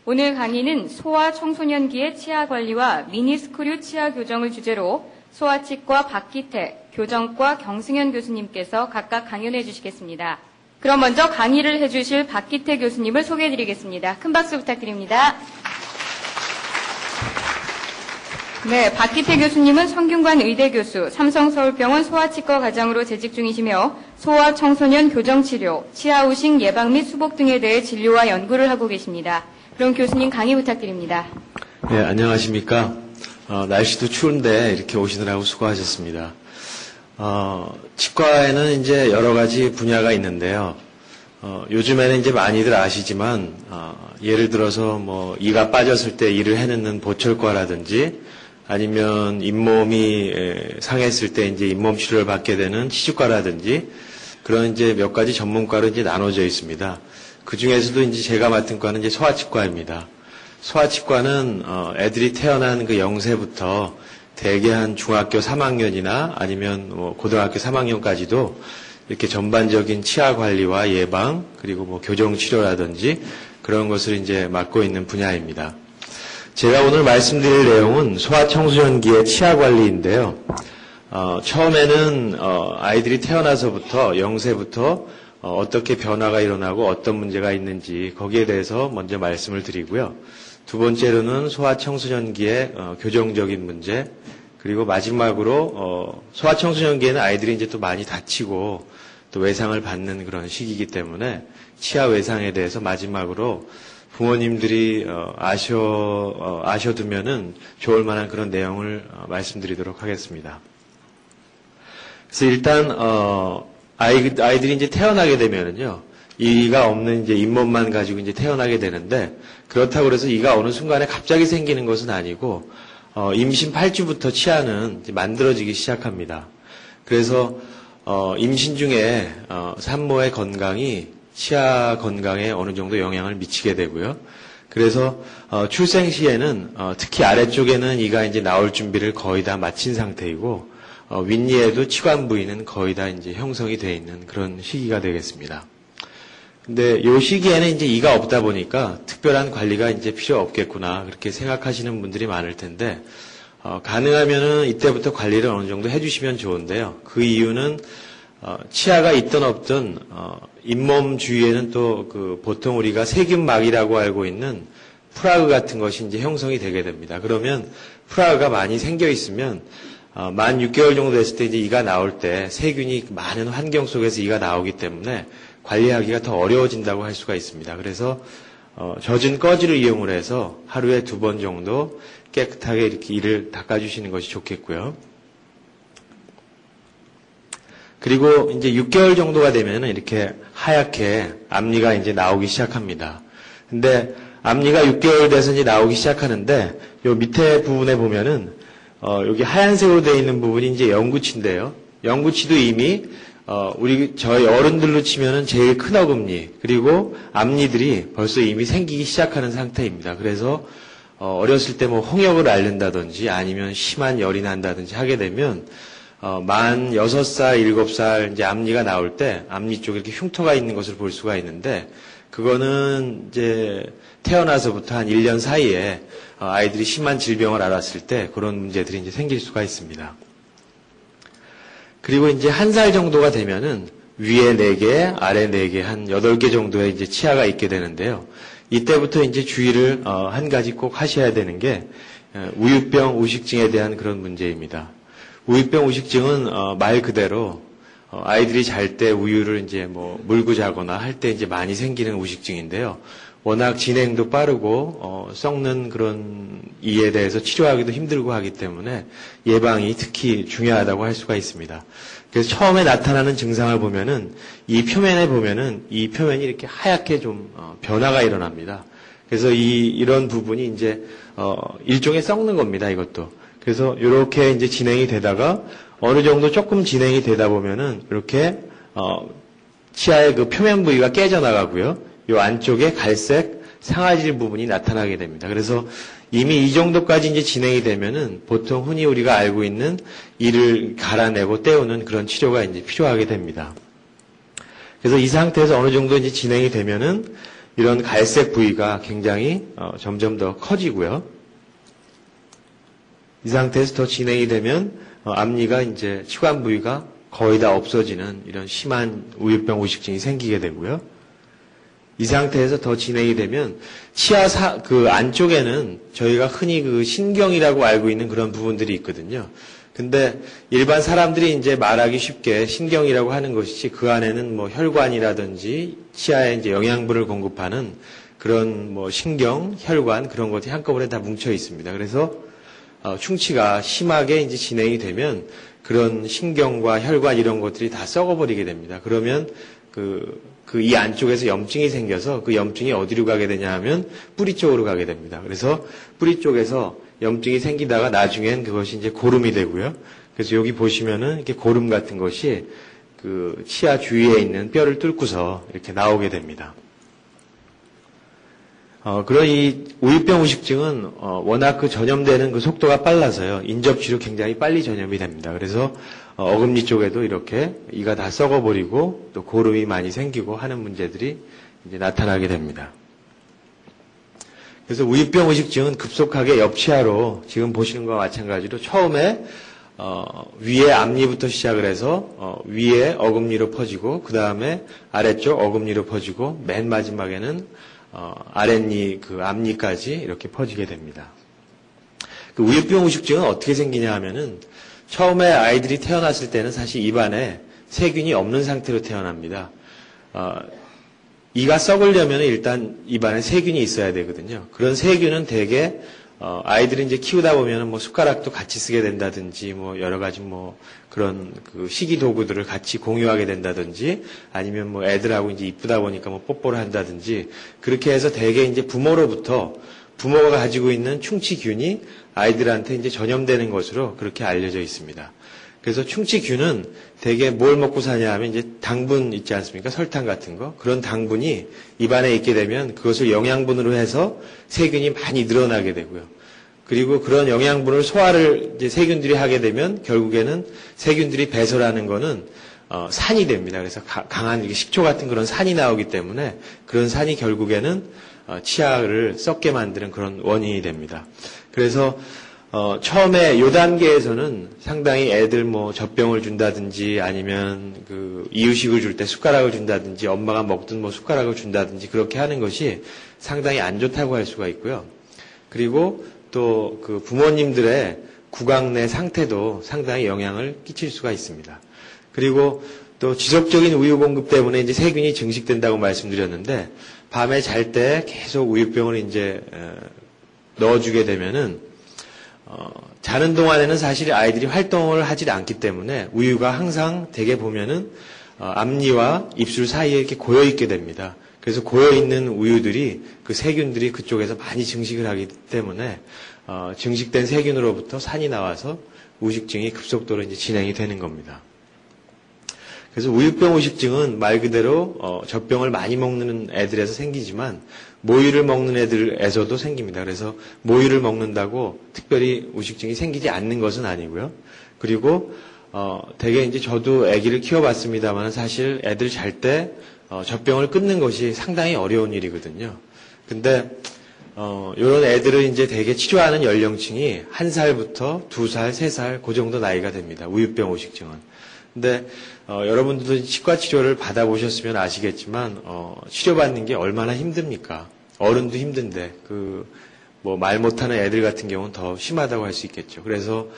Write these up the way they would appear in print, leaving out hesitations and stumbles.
오늘 강의는 소아 청소년기의 치아 관리와 미니스크류 치아 교정을 주제로 소아치과 박기태, 교정과 경승현 교수님께서 각각 강연해 주시겠습니다. 그럼 먼저 강의를 해주실 박기태 교수님을 소개해드리겠습니다. 큰 박수 부탁드립니다. 네, 박기태 교수님은 성균관 의대 교수, 삼성서울병원 소아치과 과장으로 재직 중이시며 소아 청소년 교정치료, 치아우식 예방 및 수복 등에 대해 진료와 연구를 하고 계십니다. 그럼 교수님 강의 부탁드립니다. 네, 안녕하십니까. 날씨도 추운데 이렇게 오시느라고 수고하셨습니다. 치과에는 이제 여러 가지 분야가 있는데요. 요즘에는 이제 많이들 아시지만, 예를 들어서 뭐 이가 빠졌을 때 이를 해내는 보철과라든지 아니면 잇몸이 상했을 때 이제 잇몸 치료를 받게 되는 치주과라든지 그런 이제 몇 가지 전문과로 이제 나눠져 있습니다. 그 중에서도 이제 제가 맡은 과는 이제 소아치과입니다. 소아치과는 애들이 태어난 그 0세부터 대개 한 중학교 3학년이나 아니면 뭐 고등학교 3학년까지도 이렇게 전반적인 치아 관리와 예방 그리고 뭐 교정 치료라든지 그런 것을 이제 맡고 있는 분야입니다. 제가 오늘 말씀드릴 내용은 소아 청소년기의 치아 관리인데요. 처음에는 아이들이 태어나서부터 0세부터 어떻게 변화가 일어나고 어떤 문제가 있는지 거기에 대해서 먼저 말씀을 드리고요. 두 번째로는 소아 청소년기의 교정적인 문제, 그리고 마지막으로 소아 청소년기에는 아이들이 이제 또 많이 다치고 또 외상을 받는 그런 시기이기 때문에 치아 외상에 대해서 마지막으로 부모님들이 아셔두면은 좋을 만한 그런 내용을 말씀드리도록 하겠습니다. 그래서 일단 아이들이 이제 태어나게 되면은요, 이가 없는 이제 잇몸만 가지고 이제 태어나게 되는데, 그렇다고 해서 이가 어느 순간에 갑자기 생기는 것은 아니고, 임신 8주부터 치아는 이제 만들어지기 시작합니다. 그래서, 임신 중에, 산모의 건강이 치아 건강에 어느 정도 영향을 미치게 되고요. 그래서, 출생 시에는, 특히 아래쪽에는 이가 이제 나올 준비를 거의 다 마친 상태이고, 윗니에도 치관 부위는 거의 다 이제 형성이 되어 있는 그런 시기가 되겠습니다. 근데 이 시기에는 이제 이가 없다 보니까 특별한 관리가 이제 필요 없겠구나 그렇게 생각하시는 분들이 많을 텐데 가능하면은 이때부터 관리를 어느 정도 해주시면 좋은데요. 그 이유는 치아가 있든 없든 잇몸 주위에는 또 그 보통 우리가 세균막이라고 알고 있는 프라그 같은 것이 이제 형성이 되게 됩니다. 그러면 프라그가 많이 생겨 있으면 만 6개월 정도 됐을 때 이제 이가 나올 때 세균이 많은 환경 속에서 이가 나오기 때문에 관리하기가 더 어려워진다고 할 수가 있습니다. 그래서 젖은 꺼지를 이용을 해서 하루에 2번 정도 깨끗하게 이렇게 이를 닦아주시는 것이 좋겠고요. 그리고 이제 6개월 정도가 되면은 이렇게 하얗게 앞니가 이제 나오기 시작합니다. 근데 앞니가 6개월 돼서 이제 나오기 시작하는데 요 밑에 부분에 보면은 여기 하얀색으로 되어 있는 부분이 이제 영구치인데요. 영구치도 이미 저희 어른들로 치면은 제일 큰 어금니 그리고 앞니들이 벌써 이미 생기기 시작하는 상태입니다. 그래서 어렸을 때 뭐 홍역을 앓는다든지 아니면 심한 열이 난다든지 하게 되면 만 6살, 7살 이제 앞니가 나올 때 앞니 쪽에 이렇게 흉터가 있는 것을 볼 수가 있는데 그거는 이제 태어나서부터 한 1년 사이에 아이들이 심한 질병을 앓았을 때 그런 문제들이 이제 생길 수가 있습니다. 그리고 이제 1살 정도가 되면은 위에 4개, 아래 4개, 한 8개 정도의 이제 치아가 있게 되는데요. 이때부터 이제 주의를 한 가지 꼭 하셔야 되는 게 우유병 우식증에 대한 그런 문제입니다. 우유병 우식증은 말 그대로 아이들이 잘 때 우유를 이제 뭐 물고 자거나 할 때 이제 많이 생기는 우식증인데요. 워낙 진행도 빠르고 썩는 그런 이에 대해서 치료하기도 힘들고 하기 때문에 예방이 특히 중요하다고 할 수가 있습니다. 그래서 처음에 나타나는 증상을 보면은 이 표면에 보면은 이 표면이 이렇게 하얗게 좀 변화가 일어납니다. 그래서 이런 부분이 이제 일종의 썩는 겁니다. 이것도. 그래서 이렇게 이제 진행이 되다가 어느 정도 조금 진행이 되다 보면은 이렇게 치아의 그 표면 부위가 깨져나가고요. 이 안쪽에 갈색 상아질 부분이 나타나게 됩니다. 그래서 이미 이 정도까지 이제 진행이 되면은 보통 흔히 우리가 알고 있는 이를 갈아내고 떼우는 그런 치료가 이제 필요하게 됩니다. 그래서 이 상태에서 어느 정도 이제 진행이 되면은 이런 갈색 부위가 굉장히 점점 더 커지고요. 이 상태에서 더 진행이 되면 앞니가 이제 치관 부위가 거의 다 없어지는 이런 심한 우유병 우식증이 생기게 되고요. 이 상태에서 더 진행이 되면 치아 그 안쪽에는 저희가 흔히 그 신경이라고 알고 있는 그런 부분들이 있거든요. 근데 일반 사람들이 이제 말하기 쉽게 신경이라고 하는 것이지 그 안에는 뭐 혈관이라든지 치아에 이제 영양분을 공급하는 그런 뭐 신경, 혈관 그런 것들이 한꺼번에 다 뭉쳐 있습니다. 그래서 충치가 심하게 이제 진행이 되면 그런 신경과 혈관 이런 것들이 다 썩어버리게 됩니다. 그러면 이 안쪽에서 염증이 생겨서 그 염증이 어디로 가게 되냐 하면 뿌리 쪽으로 가게 됩니다. 그래서 뿌리 쪽에서 염증이 생기다가 나중엔 그것이 이제 고름이 되고요. 그래서 여기 보시면은 이렇게 고름 같은 것이 그 치아 주위에 있는 뼈를 뚫고서 이렇게 나오게 됩니다. 그런 이 우유병 우식증은 워낙 그 전염되는 그 속도가 빨라서요. 인접치로 굉장히 빨리 전염이 됩니다. 그래서 어금니 쪽에도 이렇게 이가 다 썩어버리고 또 고름이 많이 생기고 하는 문제들이 이제 나타나게 됩니다. 그래서 우유병 우식증은 급속하게 옆치아로 지금 보시는 것과 마찬가지로 처음에 위에 앞니부터 시작을 해서 위에 어금니로 퍼지고 그 다음에 아래쪽 어금니로 퍼지고 맨 마지막에는 아랫니 그 앞니까지 이렇게 퍼지게 됩니다. 그 우유병 우식증은 어떻게 생기냐 하면은 처음에 아이들이 태어났을 때는 사실 입안에 세균이 없는 상태로 태어납니다. 이가 썩으려면 일단 입안에 세균이 있어야 되거든요. 그런 세균은 대개 아이들이 이제 키우다 보면은 뭐 숟가락도 같이 쓰게 된다든지 뭐 여러 가지 뭐 그런 그 식이 도구들을 같이 공유하게 된다든지 아니면 뭐 애들하고 이제 이쁘다 보니까 뭐 뽀뽀를 한다든지 그렇게 해서 대개 이제 부모가 가지고 있는 충치균이 아이들한테 이제 전염되는 것으로 그렇게 알려져 있습니다. 그래서 충치균은 대개 뭘 먹고 사냐 하면 이제 당분 있지 않습니까? 설탕 같은 거. 그런 당분이 입안에 있게 되면 그것을 영양분으로 해서 세균이 많이 늘어나게 되고요. 그리고 그런 영양분을 소화를 이제 세균들이 하게 되면 결국에는 세균들이 배설하는 거는 산이 됩니다. 그래서 강한 식초 같은 그런 산이 나오기 때문에 그런 산이 결국에는 치아를 썩게 만드는 그런 원인이 됩니다. 그래서 처음에 요 단계에서는 상당히 애들 뭐 젖병을 준다든지 아니면 그 이유식을 줄 때 숟가락을 준다든지 엄마가 먹던 뭐 숟가락을 준다든지 그렇게 하는 것이 상당히 안 좋다고 할 수가 있고요. 그리고 또 그 부모님들의 구강 내 상태도 상당히 영향을 끼칠 수가 있습니다. 그리고 또 지속적인 우유 공급 때문에 이제 세균이 증식된다고 말씀드렸는데 밤에 잘 때 계속 우유병을 이제 넣어주게 되면은 자는 동안에는 사실 아이들이 활동을 하지 않기 때문에 우유가 항상 대개 보면은 앞니와 입술 사이에 이렇게 고여 있게 됩니다. 그래서 고여 있는 우유들이 그 세균들이 그쪽에서 많이 증식을 하기 때문에 증식된 세균으로부터 산이 나와서 우식증이 급속도로 이제 진행이 되는 겁니다. 그래서 우유병 우식증은 말 그대로 젖병을 많이 먹는 애들에서 생기지만 모유를 먹는 애들에서도 생깁니다. 그래서 모유를 먹는다고 특별히 우식증이 생기지 않는 것은 아니고요. 그리고 되게 이제 저도 아기를 키워봤습니다만 사실 애들 잘 때 젖병을 끊는 것이 상당히 어려운 일이거든요. 근데 이런 애들을 이제 되게 치료하는 연령층이 1살부터 2살, 3살 그 정도 나이가 됩니다. 우유병 우식증은. 근데 여러분들도 치과 치료를 받아보셨으면 아시겠지만 치료받는 게 얼마나 힘듭니까? 어른도 힘든데 뭐 말 못하는 애들 같은 경우는 더 심하다고 할 수 있겠죠. 그래서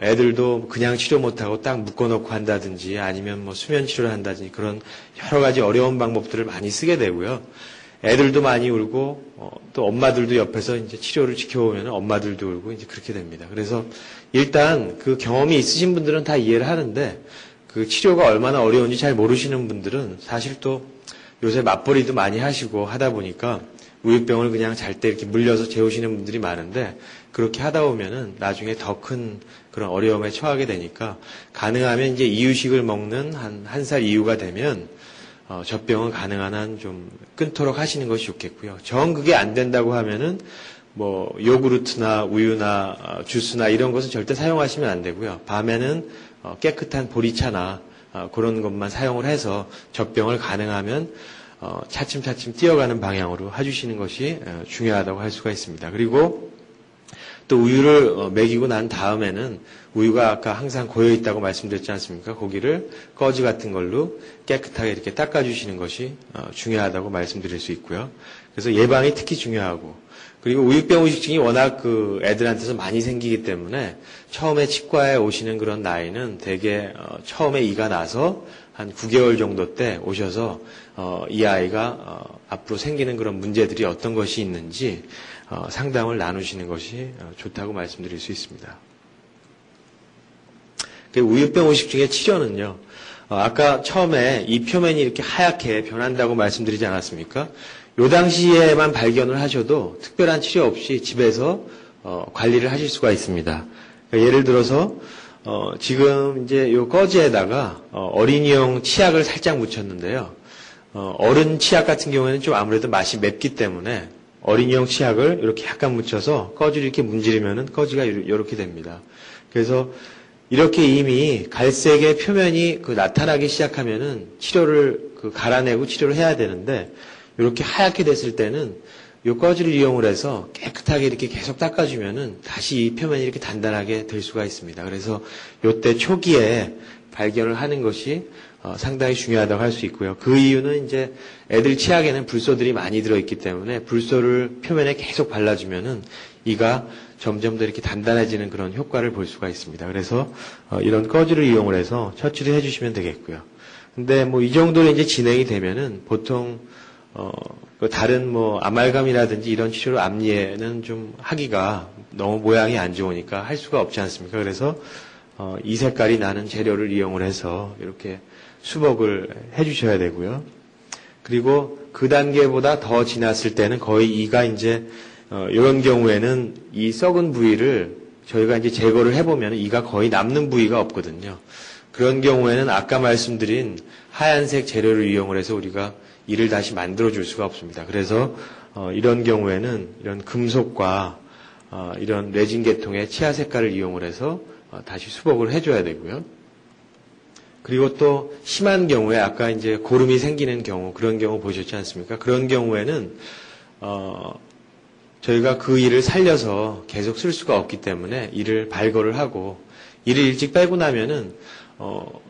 애들도 그냥 치료 못하고 딱 묶어놓고 한다든지 아니면 뭐 수면 치료를 한다든지 그런 여러 가지 어려운 방법들을 많이 쓰게 되고요. 애들도 많이 울고 또 엄마들도 옆에서 이제 치료를 지켜보면 엄마들도 울고 이제 그렇게 됩니다. 그래서 일단 그 경험이 있으신 분들은 다 이해를 하는데 그 치료가 얼마나 어려운지 잘 모르시는 분들은 사실 또 요새 맞벌이도 많이 하시고 하다 보니까 우유병을 그냥 잘 때 이렇게 물려서 재우시는 분들이 많은데 그렇게 하다 보면은 나중에 더 큰 그런 어려움에 처하게 되니까 가능하면 이제 이유식을 먹는 한 살 이후가 되면 젖병은 가능한 한 좀 끊도록 하시는 것이 좋겠고요. 정 그게 안 된다고 하면은 뭐 요구르트나 우유나 주스나 이런 것은 절대 사용하시면 안 되고요. 밤에는 깨끗한 보리차나 그런 것만 사용을 해서 젖병을 가능하면 차츰차츰 뛰어가는 방향으로 해주시는 것이 중요하다고 할 수가 있습니다. 그리고 또 우유를 먹이고 난 다음에는 우유가 아까 항상 고여 있다고 말씀드렸지 않습니까? 고기를 꺼지 같은 걸로 깨끗하게 이렇게 닦아주시는 것이 중요하다고 말씀드릴 수 있고요. 그래서 예방이 특히 중요하고, 그리고 우유병 의식증이 워낙 그 애들한테서 많이 생기기 때문에 처음에 치과에 오시는 그런 나이는 대개 처음에 이가 나서 한 9개월 정도 때 오셔서 이 아이가 앞으로 생기는 그런 문제들이 어떤 것이 있는지 상담을 나누시는 것이 좋다고 말씀드릴 수 있습니다. 우유병 의식증의 치료는요, 아까 처음에 이 표면이 이렇게 하얗게 변한다고 말씀드리지 않았습니까? 요 당시에만 발견을 하셔도 특별한 치료 없이 집에서 관리를 하실 수가 있습니다. 그러니까 예를 들어서 지금 이제 요 꺼지에다가 어린이용 치약을 살짝 묻혔는데요. 어른 치약 같은 경우에는 좀 아무래도 맛이 맵기 때문에 어린이용 치약을 이렇게 약간 묻혀서 꺼지를 이렇게 문지르면은 꺼지가 이렇게 됩니다. 그래서 이렇게 이미 갈색의 표면이 나타나기 시작하면은 치료를 갈아내고 치료를 해야 되는데, 이렇게 하얗게 됐을 때는 이 꺼지를 이용을 해서 깨끗하게 이렇게 계속 닦아주면은 다시 이 표면이 이렇게 단단하게 될 수가 있습니다. 그래서 이때 초기에 발견을 하는 것이 상당히 중요하다고 할 수 있고요. 그 이유는 이제 애들 치약에는 불소들이 많이 들어있기 때문에 불소를 표면에 계속 발라주면은 이가 점점 더 이렇게 단단해지는 그런 효과를 볼 수가 있습니다. 그래서 이런 꺼지를 이용을 해서 처치를 해주시면 되겠고요. 근데 이 정도로 이제 진행이 되면은 보통 다른 아말감이라든지 이런 치료를 앞니에는 좀 하기가 너무 모양이 안 좋으니까 할 수가 없지 않습니까? 그래서 이 색깔이 나는 재료를 이용을 해서 이렇게 수복을 해주셔야 되고요. 그리고 그 단계보다 더 지났을 때는 거의 이가 이제 이런 경우에는 이 썩은 부위를 저희가 이제 제거를 해보면 이가 거의 남는 부위가 없거든요. 그런 경우에는 아까 말씀드린 하얀색 재료를 이용을 해서 우리가 이를 다시 만들어줄 수가 없습니다. 그래서 이런 경우에는 이런 금속과 이런 레진 계통의 치아 색깔을 이용을 해서 다시 수복을 해줘야 되고요. 그리고 또 심한 경우에 아까 이제 고름이 생기는 경우, 그런 경우 보셨지 않습니까? 그런 경우에는 저희가 그 이를 살려서 계속 쓸 수가 없기 때문에 이를 발거를 하고, 이를 일찍 빼고 나면은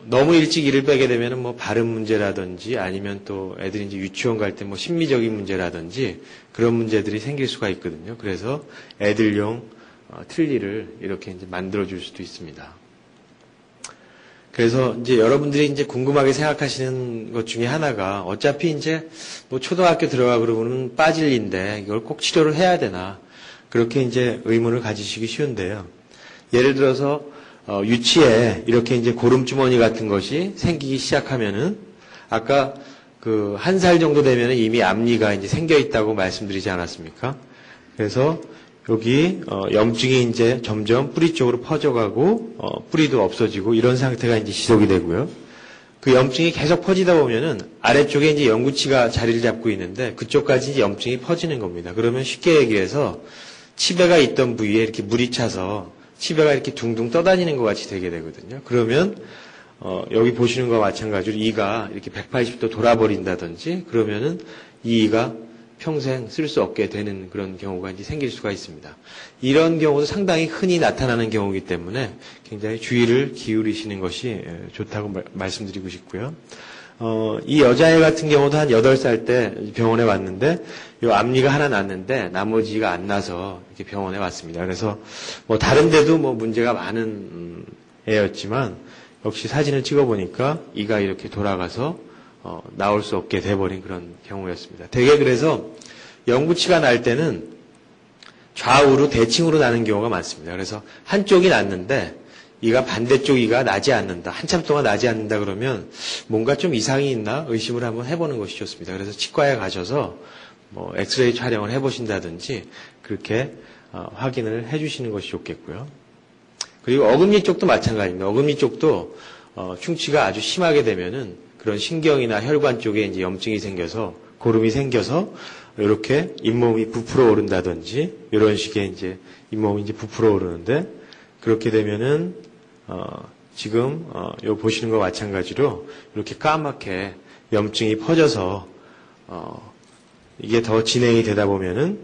너무 일찍 이를 빼게 되면은 발음 문제라든지 아니면 또 애들이 이제 유치원 갈 때 심미적인 문제라든지 그런 문제들이 생길 수가 있거든요. 그래서 애들용 틀니를 이렇게 이제 만들어줄 수도 있습니다. 그래서 이제 여러분들이 이제 궁금하게 생각하시는 것 중에 하나가, 어차피 이제 초등학교 들어가 그러면 빠질 인데 이걸 꼭 치료를 해야 되나, 그렇게 이제 의문을 가지시기 쉬운데요. 예를 들어서 유치에 이렇게 이제 고름주머니 같은 것이 생기기 시작하면은, 아까 1살 정도 되면은 이미 앞니가 이제 생겨 있다고 말씀드리지 않았습니까? 그래서 여기 염증이 이제 점점 뿌리 쪽으로 퍼져가고 뿌리도 없어지고 이런 상태가 이제 지속이 되고요. 그 염증이 계속 퍼지다 보면은 아래쪽에 이제 영구치가 자리를 잡고 있는데 그쪽까지 이제 염증이 퍼지는 겁니다. 그러면 쉽게 얘기해서 치배가 있던 부위에 이렇게 물이 차서 치배가 이렇게 둥둥 떠다니는 것 같이 되게 되거든요. 그러면 여기 보시는 것과 마찬가지로 이가 이렇게 180도 돌아버린다든지 그러면은 이 이가 평생 쓸 수 없게 되는 그런 경우가 이제 생길 수가 있습니다. 이런 경우도 상당히 흔히 나타나는 경우이기 때문에 굉장히 주의를 기울이시는 것이 좋다고 말씀드리고 싶고요. 이 여자애 같은 경우도 한 8살 때 병원에 왔는데 요 앞니가 하나 났는데 나머지가 안 나서 이렇게 병원에 왔습니다. 그래서 다른 데도 문제가 많은 애였지만 역시 사진을 찍어보니까 이가 이렇게 돌아가서 나올 수 없게 돼버린 그런 경우였습니다. 대개 그래서 영구치가 날 때는 좌우로 대칭으로 나는 경우가 많습니다. 그래서 한쪽이 났는데 이가 반대쪽 이가 나지 않는다, 한참 동안 나지 않는다 그러면 뭔가 좀 이상이 있나 의심을 한번 해보는 것이 좋습니다. 그래서 치과에 가셔서 엑스레이 촬영을 해보신다든지 그렇게 확인을 해주시는 것이 좋겠고요. 그리고 어금니 쪽도 마찬가지입니다. 어금니 쪽도 충치가 아주 심하게 되면은 그런 신경이나 혈관 쪽에 이제 염증이 생겨서 고름이 생겨서 이렇게 잇몸이 부풀어 오른다든지 이런 식의 이제 잇몸이 이제 부풀어 오르는데, 그렇게 되면은 지금 요 보시는 것과 마찬가지로 이렇게 까맣게 염증이 퍼져서 이게 더 진행이 되다 보면은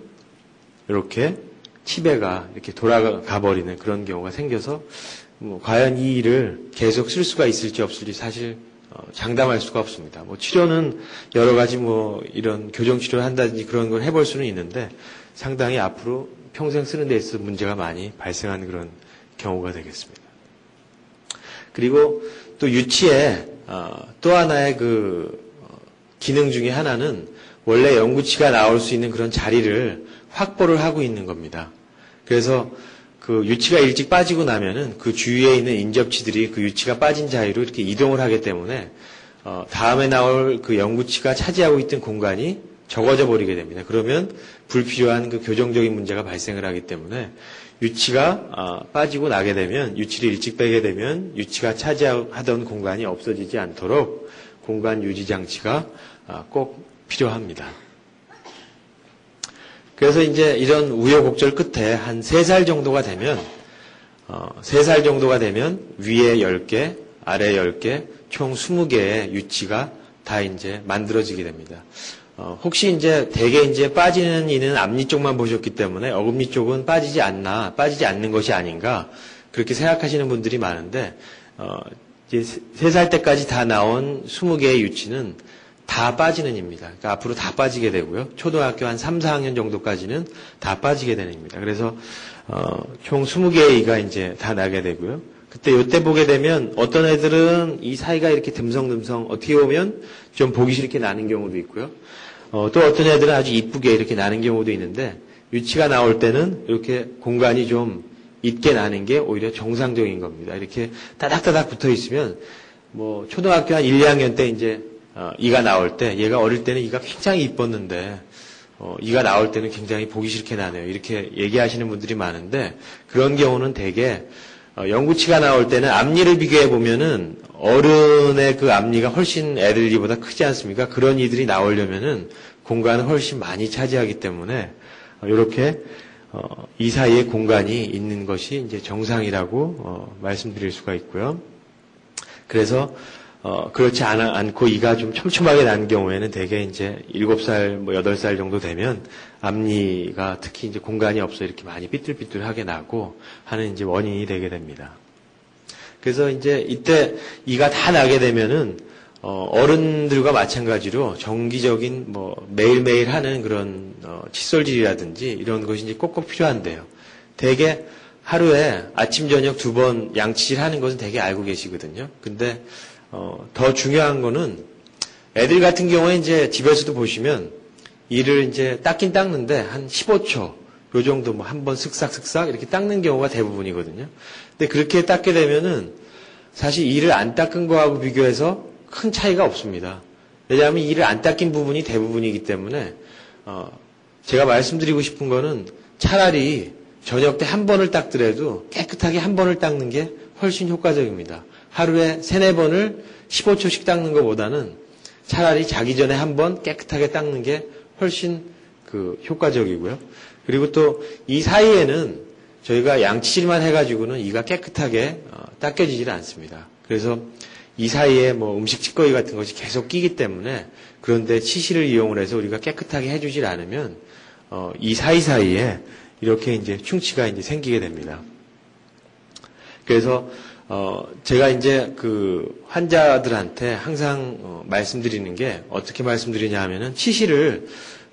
이렇게 치배가 이렇게 돌아가 버리는 그런 경우가 생겨서 과연 이 일을 계속 쓸 수가 있을지 없을지 사실 장담할 수가 없습니다. 치료는 여러 가지 이런 교정 치료를 한다든지 그런 걸 해볼 수는 있는데 상당히 앞으로 평생 쓰는 데 있어서 문제가 많이 발생하는 그런 경우가 되겠습니다. 그리고 또 유치의 또 하나의 기능 중에 하나는 원래 영구치가 나올 수 있는 그런 자리를 확보를 하고 있는 겁니다. 그래서 유치가 일찍 빠지고 나면은 그 주위에 있는 인접치들이 그 유치가 빠진 자리로 이렇게 이동을 하기 때문에 다음에 나올 그 영구치가 차지하고 있던 공간이 적어져 버리게 됩니다. 그러면 불필요한 그 교정적인 문제가 발생을 하기 때문에 유치가 빠지고 나게 되면 유치를 일찍 빼게 되면 유치가 차지하던 공간이 없어지지 않도록 공간 유지 장치가 꼭 필요합니다. 그래서 이제 이런 우여곡절 끝에 한 3살 정도가 되면 3살 정도가 되면 위에 10개, 아래 10개, 총 20개의 유치가 다 이제 만들어지게 됩니다. 혹시 이제 대개 이제 빠지는 이는 앞니 쪽만 보셨기 때문에 어금니 쪽은 빠지지 않는 것이 아닌가 그렇게 생각하시는 분들이 많은데 이제 3살 때까지 다 나온 20개의 유치는 다 빠지는 입니다. 그러니까 앞으로 다 빠지게 되고요. 초등학교 한 3, 4학년 정도까지는 다 빠지게 되는 입니다. 그래서 총 20개의 이가 이제 다 나게 되고요. 이때 보게 되면 어떤 애들은 이 사이가 이렇게 듬성듬성 어떻게 보면 좀 보기 싫게 나는 경우도 있고요. 또 어떤 애들은 아주 이쁘게 이렇게 나는 경우도 있는데 유치가 나올 때는 이렇게 공간이 좀 있게 나는 게 오히려 정상적인 겁니다. 이렇게 따닥따닥 붙어 있으면 초등학교 한 1, 2학년 때 이제 이가 나올 때 얘가 어릴 때는 이가 굉장히 이뻤는데 이가 나올 때는 굉장히 보기 싫게 나네요. 이렇게 얘기하시는 분들이 많은데 그런 경우는 대개 영구치가 나올 때는 앞니를 비교해 보면은 어른의 그 앞니가 훨씬 애들이보다 크지 않습니까? 그런 이들이 나오려면은 공간을 훨씬 많이 차지하기 때문에 이렇게 이 사이에 공간이 있는 것이 이제 정상이라고 말씀드릴 수가 있고요. 그래서 그렇지 않고 이가 좀 촘촘하게 난 경우에는 대개 이제 7살, 8살 정도 되면 앞니가 특히 이제 공간이 없어 이렇게 많이 삐뚤삐뚤하게 나고 하는 이제 원인이 되게 됩니다. 그래서 이제 이때 이가 다 나게 되면은 어른들과 마찬가지로 정기적인 매일매일 하는 그런 칫솔질이라든지 이런 것이 이제 꼭꼭 필요한데요. 대개 하루에 아침 저녁 2번 양치질 하는 것은 대개 알고 계시거든요. 근데 더 중요한 거는 애들 같은 경우에 이제 집에서도 보시면 이를 이제 닦긴 닦는데 한 15초 요 정도 한 번 슥싹슥싹 이렇게 닦는 경우가 대부분이거든요. 근데 그렇게 닦게 되면은 사실 이를 안 닦은 거하고 비교해서 큰 차이가 없습니다. 왜냐하면 이를 안 닦인 부분이 대부분이기 때문에 제가 말씀드리고 싶은 거는 차라리 저녁 때 한 번을 닦더라도 깨끗하게 한 번을 닦는 게 훨씬 효과적입니다. 하루에 3, 4번을 15초씩 닦는 것보다는 차라리 자기 전에 한 번 깨끗하게 닦는 게 훨씬 효과적이고요. 그리고 또 이 사이에는 저희가 양치질만 해가지고는 이가 깨끗하게 닦여지질 않습니다. 그래서 이 사이에 음식 찌꺼기 같은 것이 계속 끼기 때문에 그런데 치실을 이용을 해서 우리가 깨끗하게 해주질 않으면 이 사이사이에 이렇게 이제 충치가 이제 생기게 됩니다. 그래서 제가 이제 환자들한테 항상 말씀드리는 게 어떻게 말씀드리냐 하면은 치실을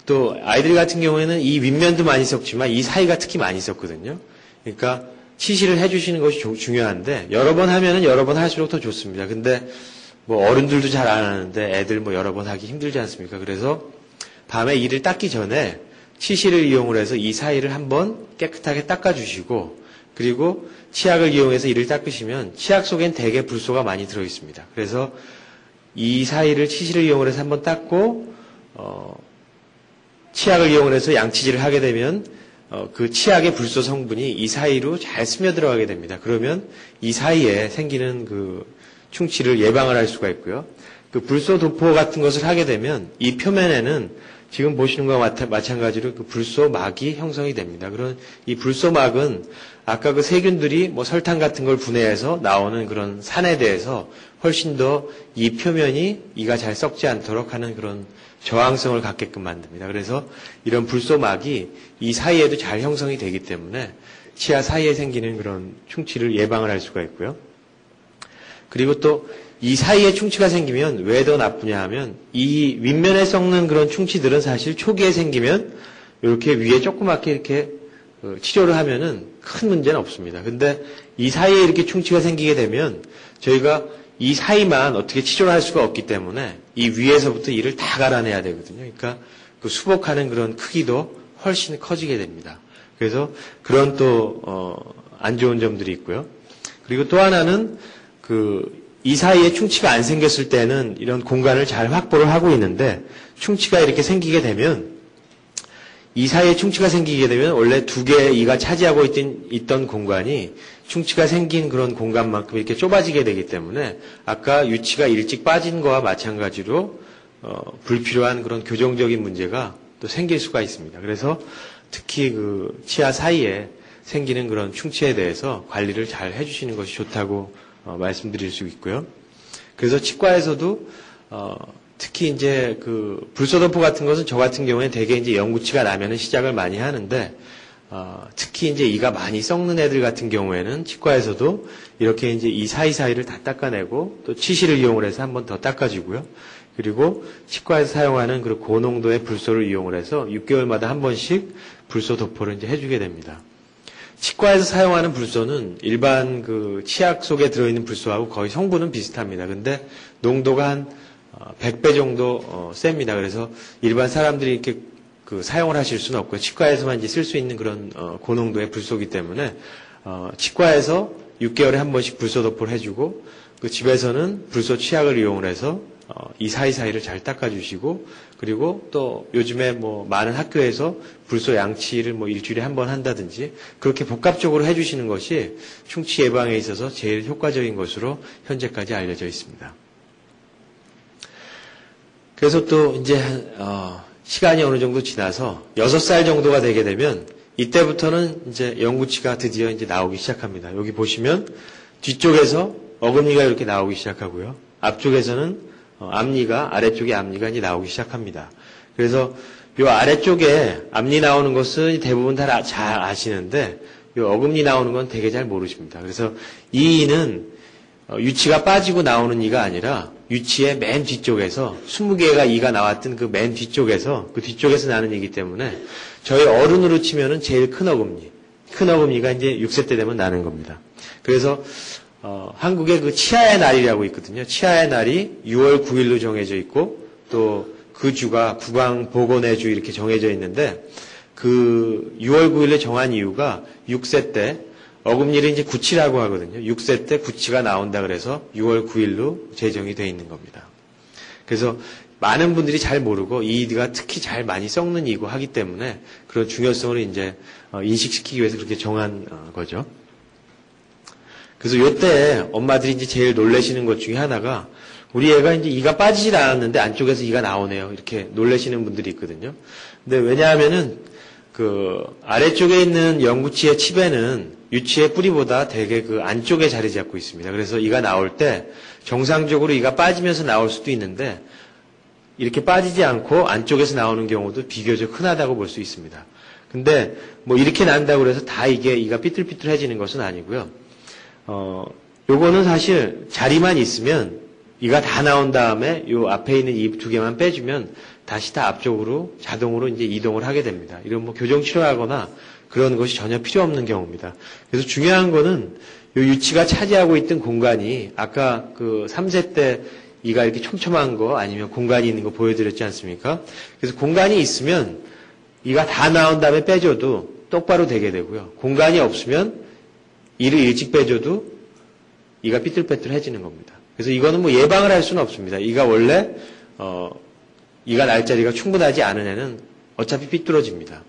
또 아이들 같은 경우에는 이 윗면도 많이 썩지만 이 사이가 특히 많이 썩거든요. 그러니까 치실을 해주시는 것이 중요한데 여러 번 하면은 여러 번 할수록 더 좋습니다. 근데 어른들도 잘 안 하는데 애들 여러 번 하기 힘들지 않습니까? 그래서 밤에 이를 닦기 전에 치실을 이용을 해서 이 사이를 한번 깨끗하게 닦아주시고 그리고 치약을 이용해서 이를 닦으시면 치약 속엔 대개 불소가 많이 들어있습니다. 그래서 이 사이를 치실을 이용해서 한번 닦고 치약을 이용해서 양치질을 하게 되면 그 치약의 불소 성분이 이 사이로 잘 스며들어가게 됩니다. 그러면 이 사이에 생기는 충치를 예방을 할 수가 있고요. 불소 도포 같은 것을 하게 되면 이 표면에는 지금 보시는 것과 마찬가지로 불소막이 형성이 됩니다. 그런 이 불소막은 아까 세균들이 설탕 같은 걸 분해해서 나오는 그런 산에 대해서 훨씬 더 이 표면이 이가 잘 썩지 않도록 하는 그런 저항성을 갖게끔 만듭니다. 그래서 이런 불소막이 이 사이에도 잘 형성이 되기 때문에 치아 사이에 생기는 그런 충치를 예방을 할 수가 있고요. 그리고 또 이 사이에 충치가 생기면 왜 더 나쁘냐 하면 이 윗면에 썩는 그런 충치들은 사실 초기에 생기면 이렇게 위에 조그맣게 이렇게 치료를 하면은 큰 문제는 없습니다. 근데 이 사이에 이렇게 충치가 생기게 되면 저희가 이 사이만 어떻게 치료를 할 수가 없기 때문에 이 위에서부터 이를 다 갈아내야 되거든요. 그러니까 그 수복하는 그런 크기도 훨씬 커지게 됩니다. 그래서 그런 또 안 좋은 점들이 있고요. 그리고 또 하나는 이 사이에 충치가 안 생겼을 때는 이런 공간을 잘 확보를 하고 있는데 충치가 이렇게 생기게 되면 이 사이에 충치가 생기게 되면 원래 두 개의 이가 차지하고 있던 공간이 충치가 생긴 그런 공간만큼 이렇게 좁아지게 되기 때문에 아까 유치가 일찍 빠진 거와 마찬가지로 불필요한 그런 교정적인 문제가 또 생길 수가 있습니다. 그래서 특히 그 치아 사이에 생기는 그런 충치에 대해서 관리를 잘 해주시는 것이 좋다고 말씀드릴 수 있고요. 그래서 치과에서도 특히 이제 그 불소도포 같은 것은 저 같은 경우에 대개 이제 영구치가 나면은 시작을 많이 하는데 특히 이제 이가 많이 썩는 애들 같은 경우에는 치과에서도 이렇게 이제 이 사이사이를 다 닦아내고 또 치실을 이용을 해서 한 번 더 닦아주고요. 그리고 치과에서 사용하는 그 고농도의 불소를 이용을 해서 6개월마다 한 번씩 불소 도포를 이제 해주게 됩니다. 치과에서 사용하는 불소는 일반 그 치약 속에 들어있는 불소하고 거의 성분은 비슷합니다. 근데 농도가 한 100배 정도 셉니다. 그래서 일반 사람들이 이렇게 그 사용을 하실 수는 없고요. 치과에서만 이제 쓸 수 있는 그런 고농도의 불소이기 때문에 치과에서 6개월에 한 번씩 불소 도포를 해주고 그 집에서는 불소 치약을 이용을 해서 이 사이사이를 잘 닦아주시고 그리고 또 요즘에 뭐 많은 학교에서 불소 양치를 뭐 일주일에 한 번 한다든지 그렇게 복합적으로 해주시는 것이 충치 예방에 있어서 제일 효과적인 것으로 현재까지 알려져 있습니다. 그래서 또 이제 시간이 어느 정도 지나서 6살 정도가 되게 되면 이때부터는 이제 영구치가 드디어 이제 나오기 시작합니다. 여기 보시면 뒤쪽에서 어금니가 이렇게 나오기 시작하고요. 앞쪽에서는 앞니가 아래쪽에 앞니가 이제 나오기 시작합니다. 그래서 이 아래쪽에 앞니 나오는 것은 대부분 다 잘 아시는데 이 어금니 나오는 건 되게 잘 모르십니다. 그래서 이 이는 유치가 빠지고 나오는 이가 아니라 유치의 맨 뒤쪽에서 20개가 이가 나왔던 그 맨 뒤쪽에서 그 뒤쪽에서 나는 이기 때문에 저희 어른으로 치면은 제일 큰 어금니가 이제 6세 때 되면 나는 겁니다. 그래서 한국에 그 치아의 날이라고 있거든요. 치아의 날이 6월 9일로 정해져 있고 또 그 주가 국왕복원의 주 이렇게 정해져 있는데 그 6월 9일에 정한 이유가 6세 때 어금니를 이제 구치라고 하거든요. 6세 때 구치가 나온다 그래서 6월 9일로 제정이 되어 있는 겁니다. 그래서 많은 분들이 잘 모르고 이 이가 특히 잘 많이 썩는 이고 하기 때문에 그런 중요성을 이제 인식시키기 위해서 그렇게 정한 거죠. 그래서 요때 엄마들이 이제 제일 놀라시는 것 중에 하나가 우리 애가 이제 이가 빠지질 않았는데 안쪽에서 이가 나오네요. 이렇게 놀라시는 분들이 있거든요. 근데 왜냐하면은 그 아래쪽에 있는 영구치의 칩에는 유치의 뿌리보다 되게 그 안쪽에 자리 잡고 있습니다. 그래서 이가 나올 때 정상적으로 이가 빠지면서 나올 수도 있는데 이렇게 빠지지 않고 안쪽에서 나오는 경우도 비교적 흔하다고 볼 수 있습니다. 근데 뭐 이렇게 난다고 해서 다 이게 이가 삐뚤삐뚤해지는 것은 아니고요. 요거는 사실 자리만 있으면 이가 다 나온 다음에 요 앞에 있는 입 2개만 빼주면 다시 다 앞쪽으로 자동으로 이제 이동을 하게 됩니다. 이런 뭐 교정 치료하거나 그런 것이 전혀 필요 없는 경우입니다. 그래서 중요한 거는 요 유치가 차지하고 있던 공간이 아까 그 3세 때 이가 이렇게 촘촘한 거 아니면 공간이 있는 거 보여드렸지 않습니까? 그래서 공간이 있으면 이가 다 나온 다음에 빼줘도 똑바로 되게 되고요. 공간이 없으면 이를 일찍 빼줘도 이가 삐뚤빼뚤해지는 겁니다. 그래서 이거는 뭐 예방을 할 수는 없습니다. 이가 원래 이가 날 자리가 충분하지 않은 애는 어차피 삐뚤어집니다.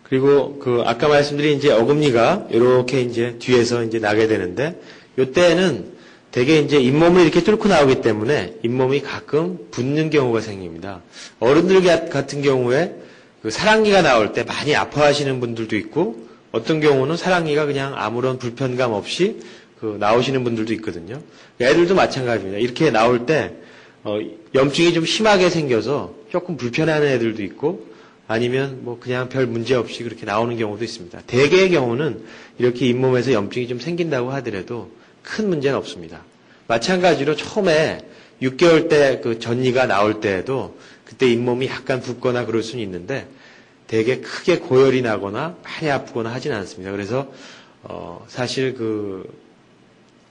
그리고 그 아까 말씀드린 이제 어금니가 이렇게 이제 뒤에서 이제 나게 되는데 이때는 되게 이제 잇몸을 이렇게 뚫고 나오기 때문에 잇몸이 가끔 붓는 경우가 생깁니다. 어른들 같은 경우에 그 사랑니가 나올 때 많이 아파하시는 분들도 있고 어떤 경우는 사랑니가 그냥 아무런 불편감 없이 그 나오시는 분들도 있거든요. 애들도 마찬가지입니다. 이렇게 나올 때 염증이 좀 심하게 생겨서 조금 불편해하는 애들도 있고 아니면 뭐 그냥 별 문제 없이 그렇게 나오는 경우도 있습니다. 대개의 경우는 이렇게 잇몸에서 염증이 좀 생긴다고 하더라도 큰 문제는 없습니다. 마찬가지로 처음에 6개월 때 그 전이가 나올 때에도 그때 잇몸이 약간 붓거나 그럴 수는 있는데 되게 크게 고열이 나거나 많이 아프거나 하지는 않습니다. 그래서 사실 그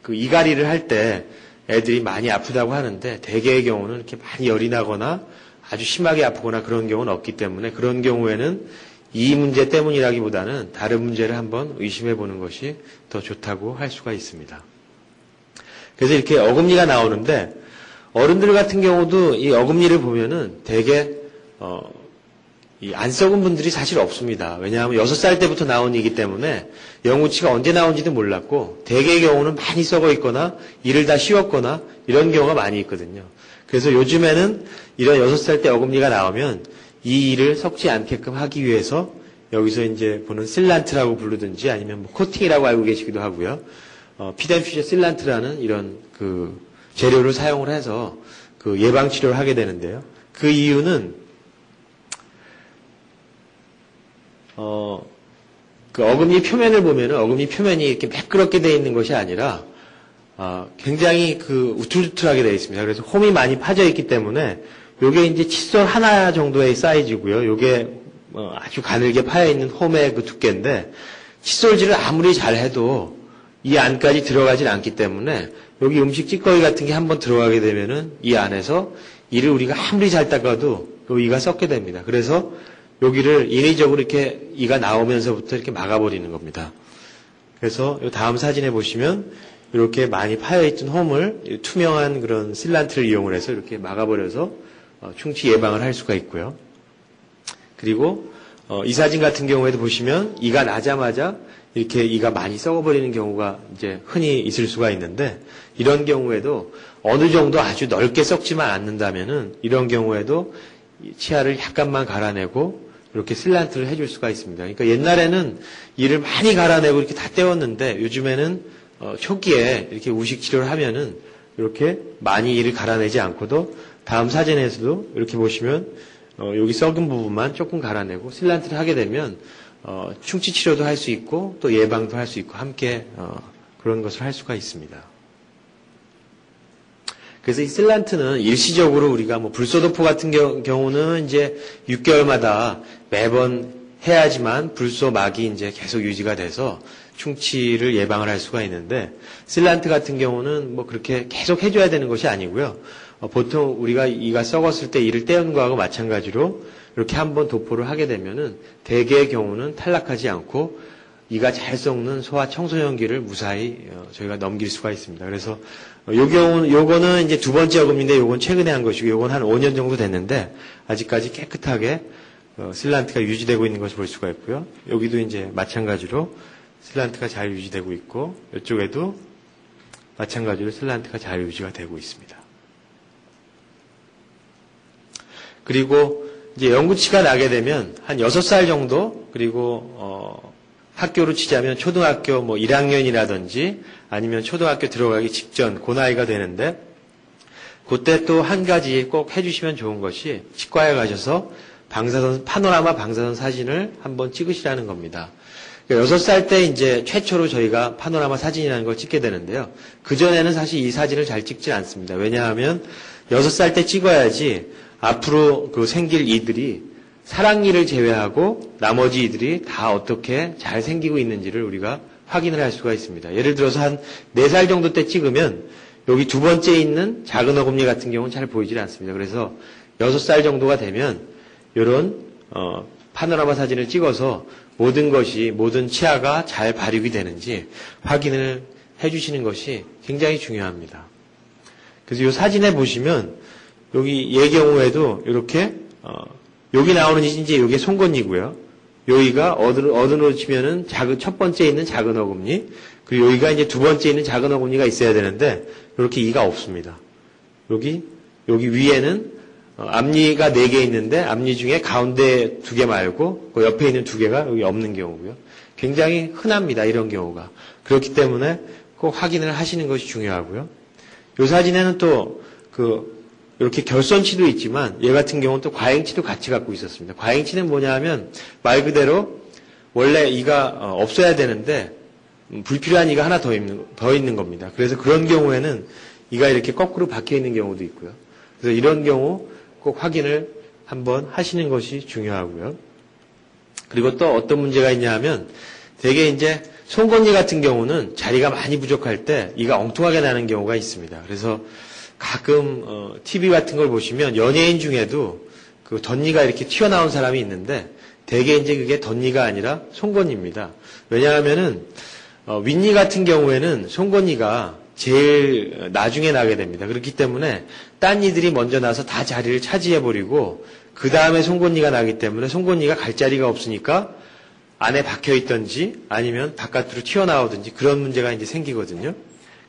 이갈이를 할 때 애들이 많이 아프다고 하는데 대개의 경우는 이렇게 많이 열이 나거나 아주 심하게 아프거나 그런 경우는 없기 때문에 그런 경우에는 이 문제 때문이라기보다는 다른 문제를 한번 의심해 보는 것이 더 좋다고 할 수가 있습니다. 그래서 이렇게 어금니가 나오는데 어른들 같은 경우도 이 어금니를 보면은 되게 이 안 썩은 분들이 사실 없습니다. 왜냐하면 6살 때부터 나온 이기 때문에 영우치가 언제 나온지도 몰랐고 대개의 경우는 많이 썩어 있거나 이를 다 씌웠거나 이런 경우가 많이 있거든요. 그래서 요즘에는 이런 6살 때 어금니가 나오면 이 이를 썩지 않게끔 하기 위해서 여기서 이제 보는 실란트라고 부르든지 아니면 뭐 코팅이라고 알고 계시기도 하고요. 피덴퓨저 실란트라는 이런 그 재료를 사용을 해서 그 예방 치료를 하게 되는데요. 그 이유는 그 어금니 표면을 보면은 어금니 표면이 이렇게 매끄럽게 되어 있는 것이 아니라 굉장히 그 우툴우툴하게 되어 있습니다. 그래서 홈이 많이 파져 있기 때문에 요게 이제 칫솔 하나 정도의 사이즈고요. 요게 아주 가늘게 파여 있는 홈의 그 두께인데 칫솔질을 아무리 잘 해도 이 안까지 들어가질 않기 때문에 여기 음식 찌꺼기 같은 게 한번 들어가게 되면은 이 안에서 이를 우리가 아무리 잘 닦아도 요 이가 썩게 됩니다. 그래서 여기를 인위적으로 이렇게 이가 나오면서부터 이렇게 막아버리는 겁니다. 그래서 이 다음 사진에 보시면 이렇게 많이 파여있던 홈을 투명한 그런 실란트를 이용을 해서 이렇게 막아버려서 충치 예방을 할 수가 있고요. 그리고 이 사진 같은 경우에도 보시면 이가 나자마자 이렇게 이가 많이 썩어버리는 경우가 이제 흔히 있을 수가 있는데 이런 경우에도 어느 정도 아주 넓게 썩지만 않는다면은 이런 경우에도 치아를 약간만 갈아내고 이렇게 슬란트를 해줄 수가 있습니다. 그러니까 옛날에는 이를 많이 갈아내고 이렇게 다 떼었는데 요즘에는 초기에 이렇게 우식 치료를 하면은 이렇게 많이 이를 갈아내지 않고도 다음 사진에서도 이렇게 보시면 여기 썩은 부분만 조금 갈아내고 슬란트를 하게 되면 충치 치료도 할 수 있고 또 예방도 할 수 있고 함께 그런 것을 할 수가 있습니다. 그래서 이 슬란트는 일시적으로 우리가 뭐 불소도포 같은 경우는 이제 6개월마다 매번 해야지만 불소막이 이제 계속 유지가 돼서 충치를 예방을 할 수가 있는데 슬란트 같은 경우는 뭐 그렇게 계속 해줘야 되는 것이 아니고요. 보통 우리가 이가 썩었을 때 이를 떼는 거하고 마찬가지로 이렇게 한번 도포를 하게 되면은 대개의 경우는 탈락하지 않고 이가 잘 썩는 소화 청소년기를 무사히 저희가 넘길 수가 있습니다. 그래서 요거는 이제 두 번째 어금니인데 요건 최근에 한 것이고 요건 한 5년 정도 됐는데 아직까지 깨끗하게 슬란트가 유지되고 있는 것을 볼 수가 있고요. 여기도 이제 마찬가지로 슬란트가 잘 유지되고 있고 이쪽에도 마찬가지로 슬란트가 잘 유지가 되고 있습니다. 그리고 이제 영구치가 나게 되면 한 6살 정도 그리고 학교로 치자면 초등학교 뭐 1학년이라든지 아니면 초등학교 들어가기 직전 그 나이가 되는데 그때 또 한 가지 꼭 해주시면 좋은 것이 치과에 가셔서 파노라마 방사선 사진을 한번 찍으시라는 겁니다. 그러니까 6살 때 이제 최초로 저희가 파노라마 사진이라는 걸 찍게 되는데요. 그전에는 사실 이 사진을 잘 찍지 않습니다. 왜냐하면 6살 때 찍어야지 앞으로 그 생길 이들이 사랑니를 제외하고 나머지 이들이 다 어떻게 잘 생기고 있는지를 우리가 확인을 할 수가 있습니다. 예를 들어서 한 4살 정도 때 찍으면 여기 두 번째 있는 작은 어금니 같은 경우는 잘 보이질 않습니다. 그래서 6살 정도가 되면 이런 파노라마 사진을 찍어서 모든 치아가 잘 발육이 되는지 확인을 해주시는 것이 굉장히 중요합니다. 그래서 이 사진에 보시면 여기 얘 경우에도 이렇게 여기 나오는 이제 이게 송곳니고요. 여기가 어른으로 치면은 첫 번째 있는 작은 어금니, 그리고 여기가 이제 두 번째 있는 작은 어금니가 있어야 되는데 이렇게 이가 없습니다. 여기 위에는 앞니가 4개 있는데 앞니 중에 가운데 2개 말고 그 옆에 있는 2개가 여기 없는 경우고요. 굉장히 흔합니다. 이런 경우가. 그렇기 때문에 꼭 확인을 하시는 것이 중요하고요. 이 사진에는 또 이렇게 결손치도 있지만 얘 같은 경우는 또 과잉치도 같이 갖고 있었습니다. 과잉치는 뭐냐 하면 말 그대로 원래 이가 없어야 되는데 불필요한 이가 하나 더 있는 겁니다. 그래서 그런 경우에는 이가 이렇게 거꾸로 박혀 있는 경우도 있고요. 그래서 이런 경우 꼭 확인을 한번 하시는 것이 중요하고요. 그리고 또 어떤 문제가 있냐 하면 되게 이제 송곳니 같은 경우는 자리가 많이 부족할 때 이가 엉뚱하게 나는 경우가 있습니다. 그래서 가끔 TV 같은 걸 보시면 연예인 중에도 그 덧니가 이렇게 튀어나온 사람이 있는데 대개 이제 그게 덧니가 아니라 송곳니입니다. 왜냐하면은 윗니 같은 경우에는 송곳니가 제일 나중에 나게 됩니다. 그렇기 때문에 딴 이들이 먼저 나서 다 자리를 차지해버리고 그 다음에 송곳니가 나기 때문에 송곳니가 갈 자리가 없으니까 안에 박혀 있든지 아니면 바깥으로 튀어나오든지 그런 문제가 이제 생기거든요.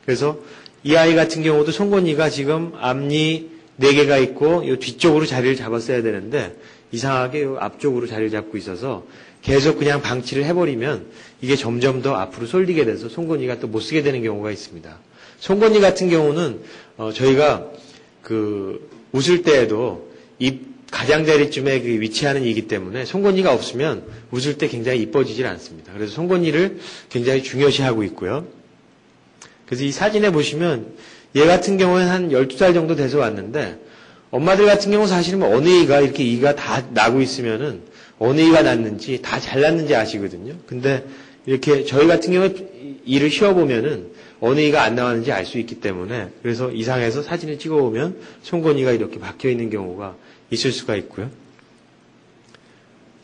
그래서 이 아이 같은 경우도 송곳니가 지금 앞니 4개가 있고 이 뒤쪽으로 자리를 잡았어야 되는데 이상하게 이 앞쪽으로 자리를 잡고 있어서 계속 그냥 방치를 해버리면 이게 점점 더 앞으로 쏠리게 돼서 송곳니가 또 못 쓰게 되는 경우가 있습니다. 송곳니 같은 경우는 저희가 그 웃을 때에도 입 가장자리쯤에 위치하는 이기 때문에 송곳니가 없으면 웃을 때 굉장히 이뻐지질 않습니다. 그래서 송곳니를 굉장히 중요시하고 있고요. 그래서 이 사진에 보시면 얘 같은 경우는 한 12살 정도 돼서 왔는데 엄마들 같은 경우 사실은 어느 이가 이렇게 이가 다 나고 있으면은 어느 이가 났는지 다 잘났는지 아시거든요. 근데 이렇게 저희 같은 경우에 이를 씌워보면은 어느 이가 안 나왔는지 알 수 있기 때문에 그래서 이상해서 사진을 찍어보면 송곳니가 이렇게 박혀 있는 경우가 있을 수가 있고요.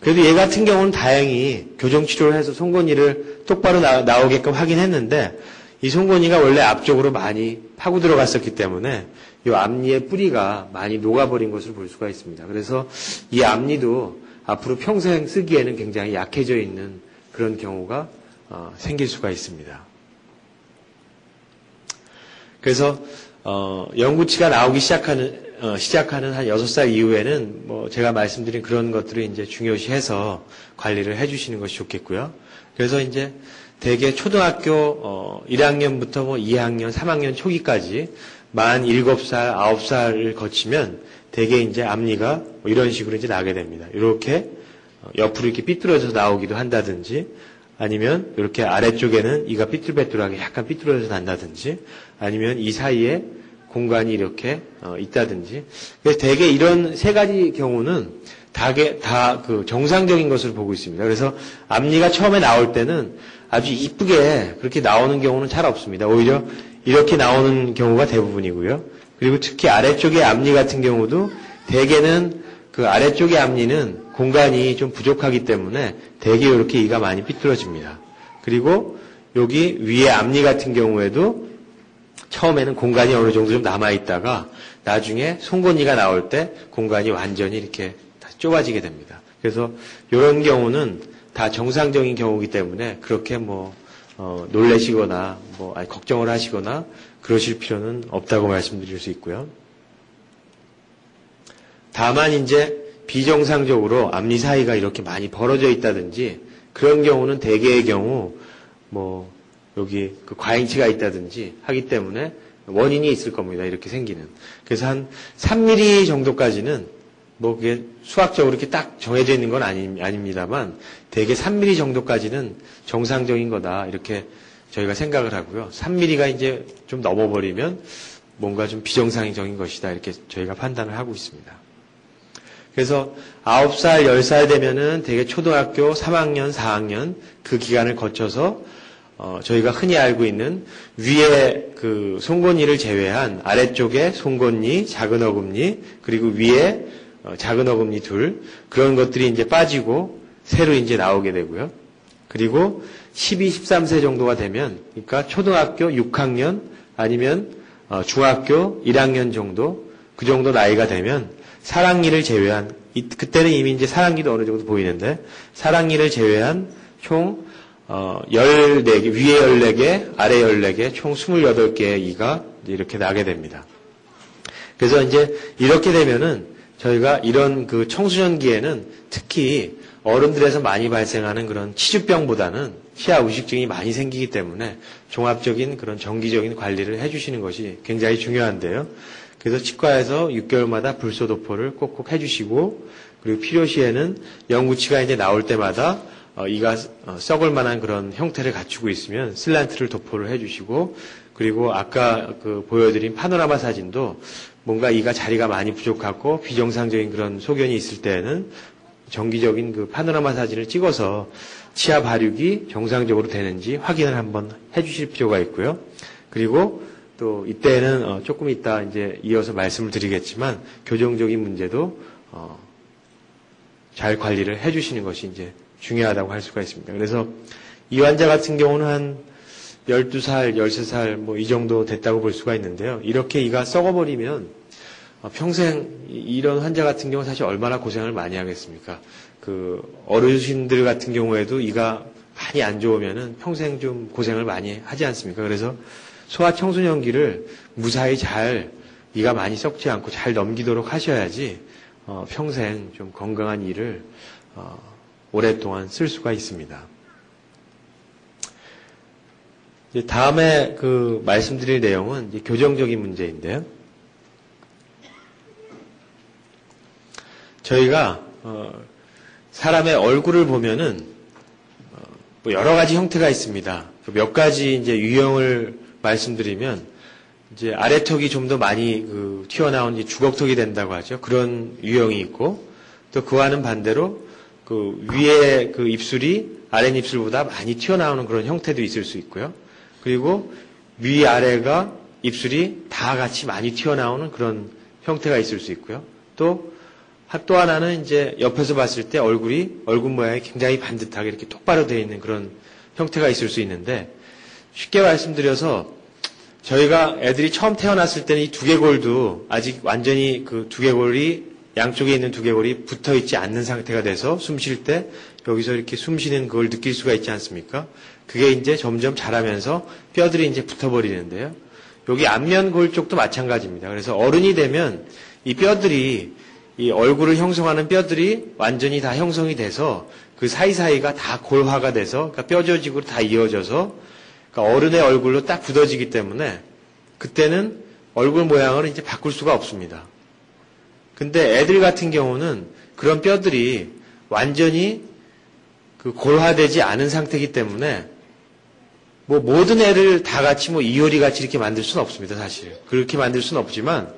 그래도 얘 같은 경우는 다행히 교정치료를 해서 송곳니를 똑바로 나오게끔 하긴 했는데 이 송곳니가 원래 앞쪽으로 많이 파고 들어갔었기 때문에 이 앞니의 뿌리가 많이 녹아버린 것을 볼 수가 있습니다. 그래서 이 앞니도 앞으로 평생 쓰기에는 굉장히 약해져 있는 그런 경우가 생길 수가 있습니다. 그래서 영구치가 나오기 시작하는 한 6살 이후에는 뭐 제가 말씀드린 그런 것들을 이제 중요시해서 관리를 해주시는 것이 좋겠고요. 그래서 이제 대개 초등학교 1학년부터 뭐 2학년, 3학년 초기까지 만 7살, 9살을 거치면 대개 이제 앞니가 뭐 이런 식으로 이제 나게 됩니다. 이렇게 옆으로 이렇게 삐뚤어져서 나오기도 한다든지 아니면 이렇게 아래쪽에는 이가 삐뚤빼뚤하게 약간 삐뚤어져서 난다든지 아니면 이 사이에 공간이 이렇게 있다든지. 그래서 대개 이런 세 가지 경우는 다 그 정상적인 것으로 보고 있습니다. 그래서 앞니가 처음에 나올 때는 아주 이쁘게 그렇게 나오는 경우는 잘 없습니다. 오히려 이렇게 나오는 경우가 대부분이고요. 그리고 특히 아래쪽의 앞니 같은 경우도 대개는 그 아래쪽의 앞니는 공간이 좀 부족하기 때문에 대개 이렇게 이가 많이 삐뚤어집니다. 그리고 여기 위에 앞니 같은 경우에도 처음에는 공간이 어느 정도 좀 남아있다가 나중에 송곳니가 나올 때 공간이 완전히 이렇게 다 좁아지게 됩니다. 그래서 이런 경우는 다 정상적인 경우이기 때문에 그렇게 놀라시거나 걱정을 하시거나 그러실 필요는 없다고 말씀드릴 수 있고요. 다만 이제 비정상적으로 앞니 사이가 이렇게 많이 벌어져 있다든지 그런 경우는 대개의 경우 여기 그 과잉치가 있다든지 하기 때문에 원인이 있을 겁니다. 이렇게 생기는. 그래서 한 3mm 정도까지는 그게 수학적으로 이렇게 딱 정해져 있는 건 아닙니다만 대개 3mm 정도까지는 정상적인 거다. 이렇게 저희가 생각을 하고요. 3mm가 이제 좀 넘어버리면 뭔가 좀 비정상적인 것이다. 이렇게 저희가 판단을 하고 있습니다. 그래서 9살, 10살 되면은 대개 초등학교 3학년, 4학년 그 기간을 거쳐서 저희가 흔히 알고 있는 위에 그 송곳니를 제외한 아래쪽에 송곳니, 작은 어금니, 그리고 위에 작은 어금니 둘, 그런 것들이 이제 빠지고 새로 이제 나오게 되고요. 그리고 12, 13세 정도가 되면, 그러니까 초등학교 6학년 아니면 중학교 1학년 정도, 그 정도 나이가 되면 사랑니를 제외한, 그때는 이미 이제 사랑니도 어느 정도 보이는데, 사랑니를 제외한 총 14개, 위에 14개, 아래 14개, 총 28개의 이가 이렇게 나게 됩니다. 그래서 이제 이렇게 되면은 저희가 이런 그 청소년기에는 특히 어른들에서 많이 발생하는 그런 치주병보다는 치아 의식증이 많이 생기기 때문에 종합적인 그런 정기적인 관리를 해주시는 것이 굉장히 중요한데요. 그래서 치과에서 6개월마다 불소도포를 꼭꼭 해주시고, 그리고 필요시에는 영구치가 이제 나올 때마다 이가 썩을 만한 그런 형태를 갖추고 있으면 슬란트를 도포를 해주시고, 그리고 아까 보여드린 파노라마 사진도 뭔가 이가 자리가 많이 부족하고 비정상적인 그런 소견이 있을 때에는 정기적인 그 파노라마 사진을 찍어서 치아 발육이 정상적으로 되는지 확인을 한번 해주실 필요가 있고요. 그리고 또 이때는 조금 이따 이제 이어서 말씀을 드리겠지만 교정적인 문제도 잘 관리를 해주시는 것이 이제 중요하다고 할 수가 있습니다. 그래서 이 환자 같은 경우는 한 12살, 13살 뭐 이 정도 됐다고 볼 수가 있는데요. 이렇게 이가 썩어버리면 평생 이런 환자 같은 경우 사실 얼마나 고생을 많이 하겠습니까? 어르신들 같은 경우에도 이가 많이 안 좋으면은 평생 좀 고생을 많이 하지 않습니까? 그래서 소아청소년기를 무사히 잘 이가 많이 썩지 않고 잘 넘기도록 하셔야지 평생 좀 건강한 이를 오랫동안 쓸 수가 있습니다. 이제 다음에 말씀드릴 내용은 이제 교정적인 문제인데요. 저희가 사람의 얼굴을 보면은 뭐 여러 가지 형태가 있습니다. 몇 가지 이제 유형을 말씀드리면 이제 아래턱이 좀 더 많이 튀어나온 이제 주걱턱이 된다고 하죠. 그런 유형이 있고 또 그와는 반대로 위에 입술이 아랫입술보다 많이 튀어나오는 그런 형태도 있을 수 있고요. 그리고 위아래가 입술이 다 같이 많이 튀어나오는 그런 형태가 있을 수 있고요. 또 하나는 이제 옆에서 봤을 때 얼굴 모양이 굉장히 반듯하게 이렇게 똑바로 되어 있는 그런 형태가 있을 수 있는데 쉽게 말씀드려서 저희가 애들이 처음 태어났을 때는 이 두개골도 아직 완전히 두개골이 양쪽에 있는 두개골이 붙어 있지 않는 상태가 돼서 숨 쉴 때 여기서 이렇게 숨 쉬는 그걸 느낄 수가 있지 않습니까? 그게 이제 점점 자라면서 뼈들이 이제 붙어버리는데요. 여기 안면골 쪽도 마찬가지입니다. 그래서 어른이 되면 이 뼈들이 이 얼굴을 형성하는 뼈들이 완전히 다 형성이 돼서 그 사이사이가 다 골화가 돼서 그러니까 뼈 조직으로 다 이어져서 그러니까 어른의 얼굴로 딱 굳어지기 때문에 그때는 얼굴 모양을 이제 바꿀 수가 없습니다. 근데 애들 같은 경우는 그런 뼈들이 완전히 골화되지 않은 상태이기 때문에 뭐 모든 애를 다 같이 뭐 이효리 같이 이렇게 만들 수는 없습니다, 사실. 그렇게 만들 수는 없지만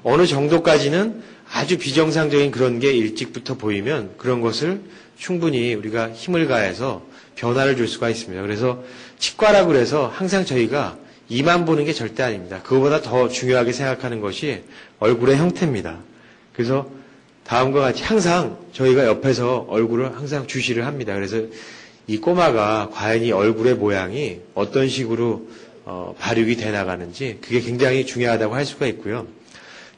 어느 정도까지는 아주 비정상적인 그런 게 일찍부터 보이면 그런 것을 충분히 우리가 힘을 가해서 변화를 줄 수가 있습니다. 그래서 치과라고 그래서 항상 저희가 이만 보는 게 절대 아닙니다. 그거보다 더 중요하게 생각하는 것이 얼굴의 형태입니다. 그래서 다음과 같이 항상 저희가 옆에서 얼굴을 항상 주시를 합니다. 그래서 이 꼬마가 과연 이 얼굴의 모양이 어떤 식으로 발육이 돼 나가는지 그게 굉장히 중요하다고 할 수가 있고요.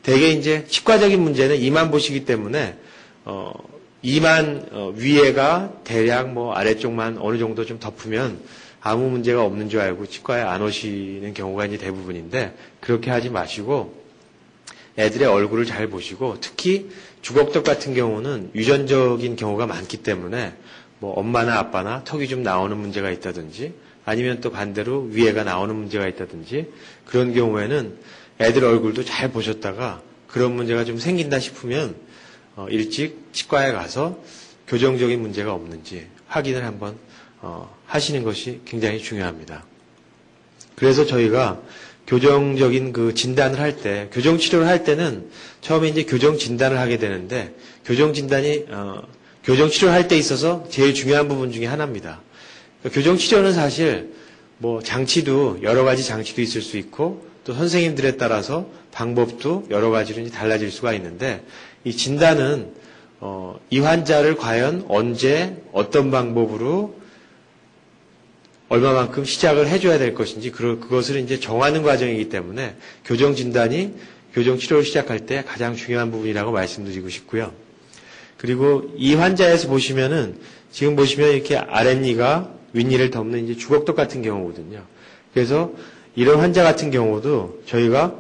대개 이제 치과적인 문제는 이만 보시기 때문에 이만 위에가 대략 뭐 아래쪽만 어느 정도 좀 덮으면 아무 문제가 없는 줄 알고 치과에 안 오시는 경우가 이제 대부분인데 그렇게 하지 마시고 애들의 얼굴을 잘 보시고 특히 주걱턱 같은 경우는 유전적인 경우가 많기 때문에 뭐 엄마나 아빠나 턱이 좀 나오는 문제가 있다든지 아니면 또 반대로 위에가 나오는 문제가 있다든지 그런 경우에는 애들 얼굴도 잘 보셨다가 그런 문제가 좀 생긴다 싶으면 일찍 치과에 가서 교정적인 문제가 없는지 확인을 한번 하시는 것이 굉장히 중요합니다. 그래서 저희가 교정적인 진단을 할 때, 교정 치료를 할 때는 처음에 이제 교정 진단을 하게 되는데, 교정 진단이, 교정 치료를 할 때 있어서 제일 중요한 부분 중에 하나입니다. 그러니까 교정 치료는 사실 뭐 장치도 여러 가지 장치도 있을 수 있고, 또 선생님들에 따라서 방법도 여러 가지로 이제 달라질 수가 있는데, 이 진단은, 이 환자를 과연 언제 어떤 방법으로 얼마만큼 시작을 해줘야 될 것인지 그것을 이제 정하는 과정이기 때문에 교정 진단이 교정 치료를 시작할 때 가장 중요한 부분이라고 말씀드리고 싶고요. 그리고 이 환자에서 보시면은 지금 보시면 이렇게 아랫니가 윗니를 덮는 이제 주걱턱 같은 경우거든요. 그래서 이런 환자 같은 경우도 저희가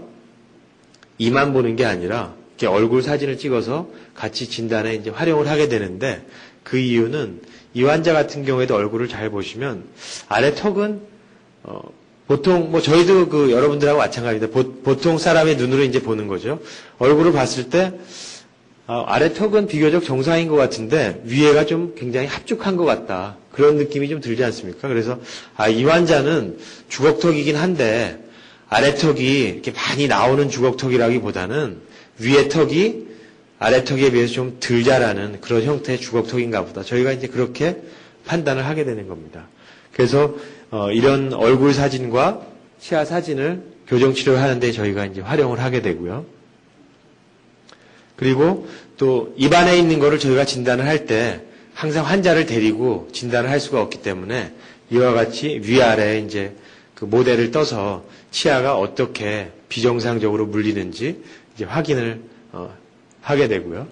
이만 보는 게 아니라 이렇게 얼굴 사진을 찍어서 같이 진단에 이제 활용을 하게 되는데 그 이유는 이 환자 같은 경우에도 얼굴을 잘 보시면 아래 턱은 보통 뭐 저희도 그 여러분들하고 마찬가지입니다. 보통 사람의 눈으로 이제 보는 거죠. 얼굴을 봤을 때 아래 턱은 비교적 정상인 것 같은데 위에가 좀 굉장히 합죽한 것 같다. 그런 느낌이 좀 들지 않습니까? 그래서 이 환자는 주걱턱이긴 한데 아래 턱이 이렇게 많이 나오는 주걱턱이라기보다는 위에 턱이 아래 턱에 비해서 좀 덜 자라는 그런 형태의 주걱턱인가 보다. 저희가 이제 그렇게 판단을 하게 되는 겁니다. 그래서 이런 얼굴 사진과 치아 사진을 교정 치료를 하는데 저희가 이제 활용을 하게 되고요. 그리고 또 입안에 있는 거를 저희가 진단을 할 때 항상 환자를 데리고 진단을 할 수가 없기 때문에 이와 같이 위아래에 이제 그 모델을 떠서 치아가 어떻게 비정상적으로 물리는지 이제 확인을 하게 되고요.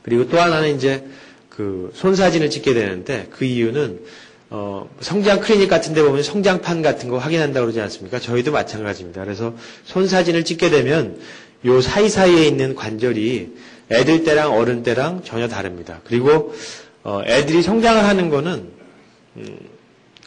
그리고 또 하나는 이제 그 손 사진을 찍게 되는데 그 이유는 성장 클리닉 같은 데 보면 성장판 같은 거 확인한다고 그러지 않습니까? 저희도 마찬가지입니다. 그래서 손 사진을 찍게 되면 요 사이사이에 있는 관절이 애들 때랑 어른 때랑 전혀 다릅니다. 그리고 애들이 성장을 하는 거는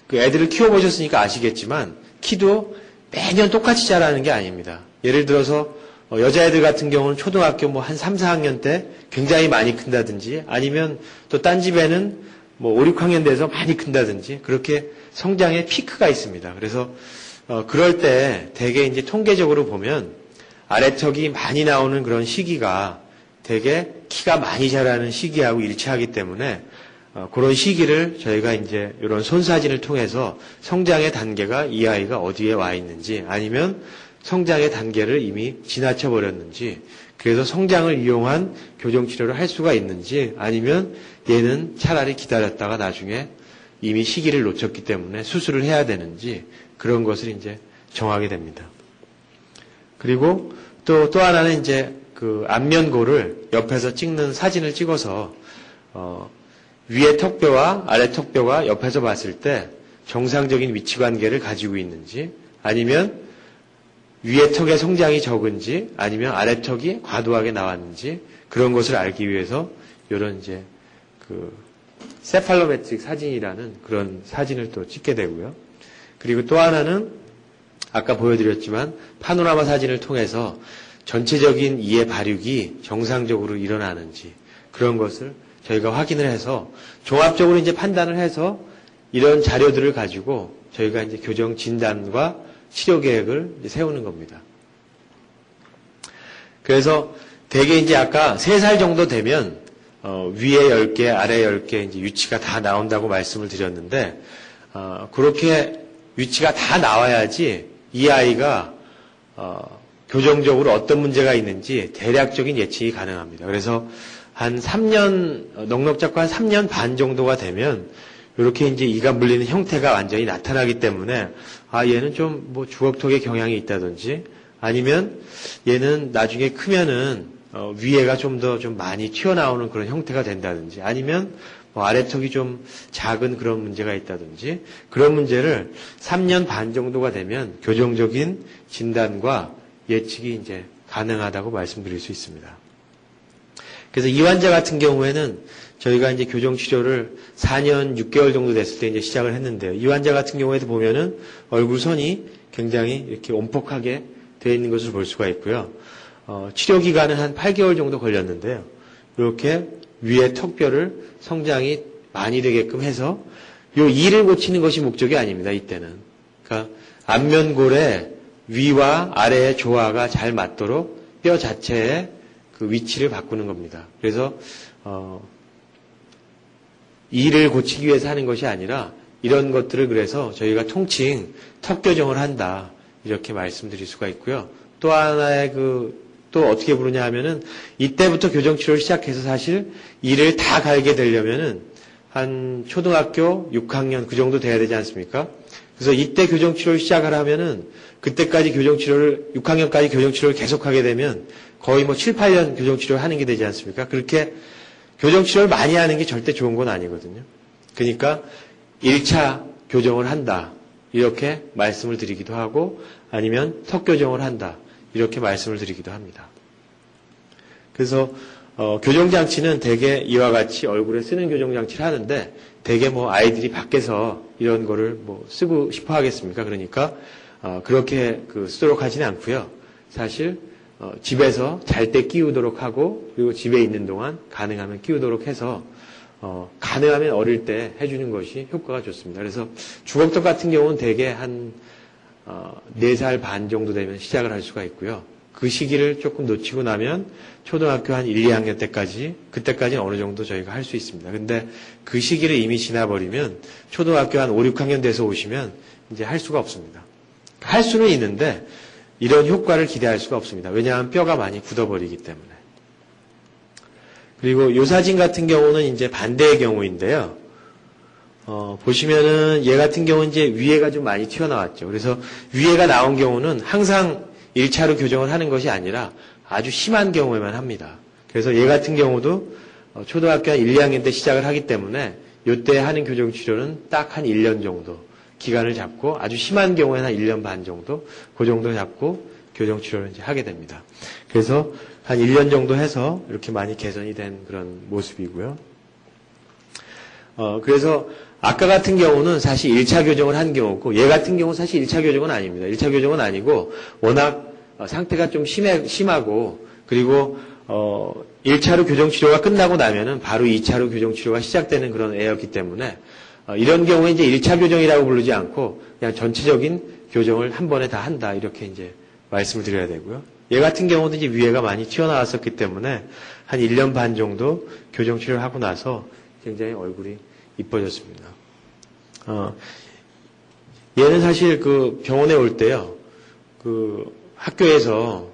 그 애들을 키워보셨으니까 아시겠지만 키도 매년 똑같이 자라는 게 아닙니다. 예를 들어서 여자애들 같은 경우는 초등학교 뭐 한 3, 4학년 때 굉장히 많이 큰다든지 아니면 또 딴 집에는 뭐 5, 6학년 돼서 많이 큰다든지 그렇게 성장의 피크가 있습니다. 그래서 그럴 때 대개 이제 통계적으로 보면 아래턱이 많이 나오는 그런 시기가 대개 키가 많이 자라는 시기하고 일치하기 때문에 그런 시기를 저희가 이제 이런 손사진을 통해서 성장의 단계가 이 아이가 어디에 와 있는지 아니면 성장의 단계를 이미 지나쳐 버렸는지 그래서 성장을 이용한 교정치료를 할 수가 있는지 아니면 얘는 차라리 기다렸다가 나중에 이미 시기를 놓쳤기 때문에 수술을 해야 되는지 그런 것을 이제 정하게 됩니다. 그리고 또 하나는 이제 그 안면고를 옆에서 찍는 사진을 찍어서 위에 턱뼈와 아래 턱뼈가 옆에서 봤을 때 정상적인 위치 관계를 가지고 있는지 아니면 위에 턱의 성장이 적은지 아니면 아래 턱이 과도하게 나왔는지 그런 것을 알기 위해서 이런 이제 그 세팔로메트릭 사진이라는 그런 사진을 또 찍게 되고요. 그리고 또 하나는 아까 보여드렸지만 파노라마 사진을 통해서 전체적인 이의 발육이 정상적으로 일어나는지 그런 것을 저희가 확인을 해서 종합적으로 이제 판단을 해서 이런 자료들을 가지고 저희가 이제 교정 진단과 치료 계획을 이제 세우는 겁니다. 그래서 대개 이제 아까 3살 정도 되면 위에 10개, 아래 10개 이제 위치가 다 나온다고 말씀을 드렸는데 그렇게 위치가 다 나와야지 이 아이가 교정적으로 어떤 문제가 있는지 대략적인 예측이 가능합니다. 그래서 한 3년 넉넉 잡고 한 3년 반 정도가 되면 이렇게 이제 이가 물리는 형태가 완전히 나타나기 때문에 얘는 좀 뭐 주걱턱의 경향이 있다든지 아니면 얘는 나중에 크면은 위에가 좀 더 좀 많이 튀어나오는 그런 형태가 된다든지 아니면 뭐 아래턱이 좀 작은 그런 문제가 있다든지 그런 문제를 3년 반 정도가 되면 교정적인 진단과 예측이 이제 가능하다고 말씀드릴 수 있습니다. 그래서 이 환자 같은 경우에는 저희가 이제 교정 치료를 4년 6개월 정도 됐을 때 이제 시작을 했는데요. 이 환자 같은 경우에도 보면은 얼굴 선이 굉장히 이렇게 온폭하게 되어 있는 것을 볼 수가 있고요. 치료 기간은 한 8개월 정도 걸렸는데요. 이렇게 위에 턱뼈를 성장이 많이 되게끔 해서 요 이를 고치는 것이 목적이 아닙니다. 이때는. 그러니까 안면골의 위와 아래의 조화가 잘 맞도록 뼈 자체의 그 위치를 바꾸는 겁니다. 그래서 이를 고치기 위해서 하는 것이 아니라 이런 것들을 그래서 저희가 통칭 턱 교정을 한다 이렇게 말씀드릴 수가 있고요. 또 하나의 또 어떻게 부르냐 하면은 이때부터 교정 치료를 시작해서 사실 이를 다 갈게 되려면은 한 초등학교 6학년 그 정도 돼야 되지 않습니까? 그래서 이때 교정 치료를 시작을 하면은 그때까지 교정 치료를 6학년까지 교정 치료를 계속하게 되면 거의 뭐 7, 8년 교정 치료를 하는 게 되지 않습니까? 그렇게 교정 치료를 많이 하는 게 절대 좋은 건 아니거든요. 그러니까 1차 교정을 한다. 이렇게 말씀을 드리기도 하고 아니면 턱 교정을 한다. 이렇게 말씀을 드리기도 합니다. 그래서 교정장치는 대개 이와 같이 얼굴에 쓰는 교정장치를 하는데 대개 뭐 아이들이 밖에서 이런 거를 뭐 쓰고 싶어 하겠습니까? 그러니까 그렇게 쓰도록 하지는 않고요. 사실 집에서 잘 때 끼우도록 하고 그리고 집에 있는 동안 가능하면 끼우도록 해서 가능하면 어릴 때 해주는 것이 효과가 좋습니다. 그래서 주걱턱 같은 경우는 대개 한 4살 반 정도 되면 시작을 할 수가 있고요. 그 시기를 조금 놓치고 나면 초등학교 한 1, 2학년 때까지, 그때까지는 어느 정도 저희가 할 수 있습니다. 근데 그 시기를 이미 지나버리면 초등학교 한 5, 6학년 돼서 오시면 이제 할 수가 없습니다. 할 수는 있는데 이런 효과를 기대할 수가 없습니다. 왜냐하면 뼈가 많이 굳어버리기 때문에. 그리고 요 사진 같은 경우는 이제 반대의 경우인데요. 보시면은 얘 같은 경우는 이제 위에가 좀 많이 튀어나왔죠. 그래서 위에가 나온 경우는 항상 1차로 교정을 하는 것이 아니라 아주 심한 경우에만 합니다. 그래서 얘 같은 경우도 초등학교 한 1, 2학년 때 시작을 하기 때문에 이때 하는 교정 치료는 딱 한 1년 정도 기간을 잡고 아주 심한 경우에는 한 1년 반 정도 그 정도 잡고 교정 치료를 이제 하게 됩니다. 그래서 한 1년 정도 해서 이렇게 많이 개선이 된 그런 모습이고요. 그래서 아까 같은 경우는 사실 1차 교정을 한 경우고 얘 같은 경우는 사실 1차 교정은 아닙니다. 1차 교정은 아니고 워낙 상태가 좀 심하고 그리고 1차로 교정 치료가 끝나고 나면은 바로 2차로 교정 치료가 시작되는 그런 애였기 때문에 이런 경우에 이제 1차 교정이라고 부르지 않고 그냥 전체적인 교정을 한 번에 다 한다 이렇게 이제 말씀을 드려야 되고요. 얘 같은 경우도 이제 위에가 많이 튀어나왔었기 때문에 한 1년 반 정도 교정 치료를 하고 나서 굉장히 얼굴이 이뻐졌습니다. 얘는 사실 그 병원에 올 때요, 학교에서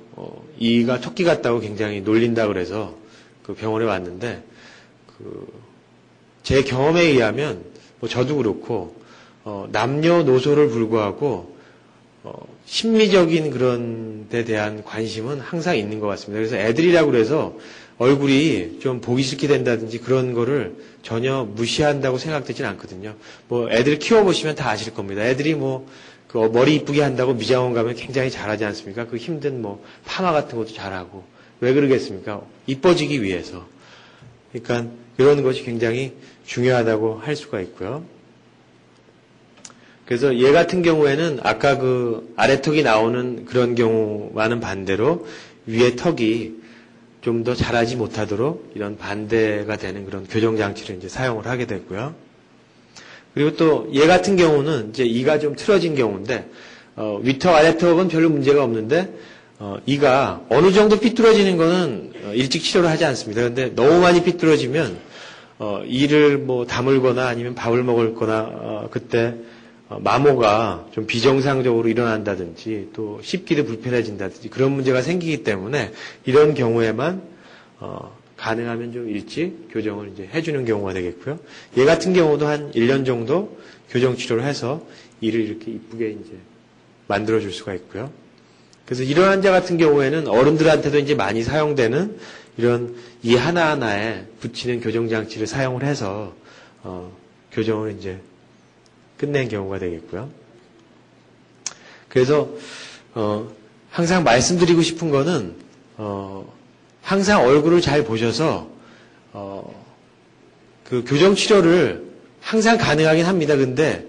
이가 토끼 같다고 굉장히 놀린다 그래서 그 병원에 왔는데 제 경험에 의하면 뭐 저도 그렇고 남녀노소를 불구하고 심미적인 그런 데 대한 관심은 항상 있는 것 같습니다. 그래서 애들이라고 그래서 얼굴이 좀 보기 싫게 된다든지 그런 거를 전혀 무시한다고 생각되진 않거든요. 뭐 애들 키워보시면 다 아실 겁니다. 애들이 뭐 그 머리 이쁘게 한다고 미장원 가면 굉장히 잘하지 않습니까? 그 힘든 뭐 파마 같은 것도 잘하고 왜 그러겠습니까? 이뻐지기 위해서. 그러니까 이런 것이 굉장히 중요하다고 할 수가 있고요. 그래서 얘 같은 경우에는 아까 그 아래턱이 나오는 그런 경우와는 반대로 위에 턱이 좀 더 자라지 못하도록 이런 반대가 되는 그런 교정장치를 이제 사용을 하게 됐고요. 그리고 또 얘 같은 경우는 이제 이가 좀 틀어진 경우인데, 위턱 아래턱은 별로 문제가 없는데, 이가 어느 정도 삐뚤어지는 거는 일찍 치료를 하지 않습니다. 그런데 너무 많이 삐뚤어지면, 이를 뭐 다물거나 아니면 밥을 먹을거나, 그때 마모가 좀 비정상적으로 일어난다든지 또 씹기도 불편해진다든지 그런 문제가 생기기 때문에 이런 경우에만 가능하면 좀 일찍 교정을 이제 해주는 경우가 되겠고요. 얘 같은 경우도 한 1년 정도 교정 치료를 해서 이를 이렇게 이쁘게 이제 만들어줄 수가 있고요. 그래서 이런 환자 같은 경우에는 어른들한테도 이제 많이 사용되는 이런 이 하나하나에 붙이는 교정 장치를 사용을 해서 교정을 이제 끝낸 경우가 되겠고요. 그래서 항상 말씀드리고 싶은 거는 항상 얼굴을 잘 보셔서 그 교정 치료를 항상 가능하긴 합니다. 근데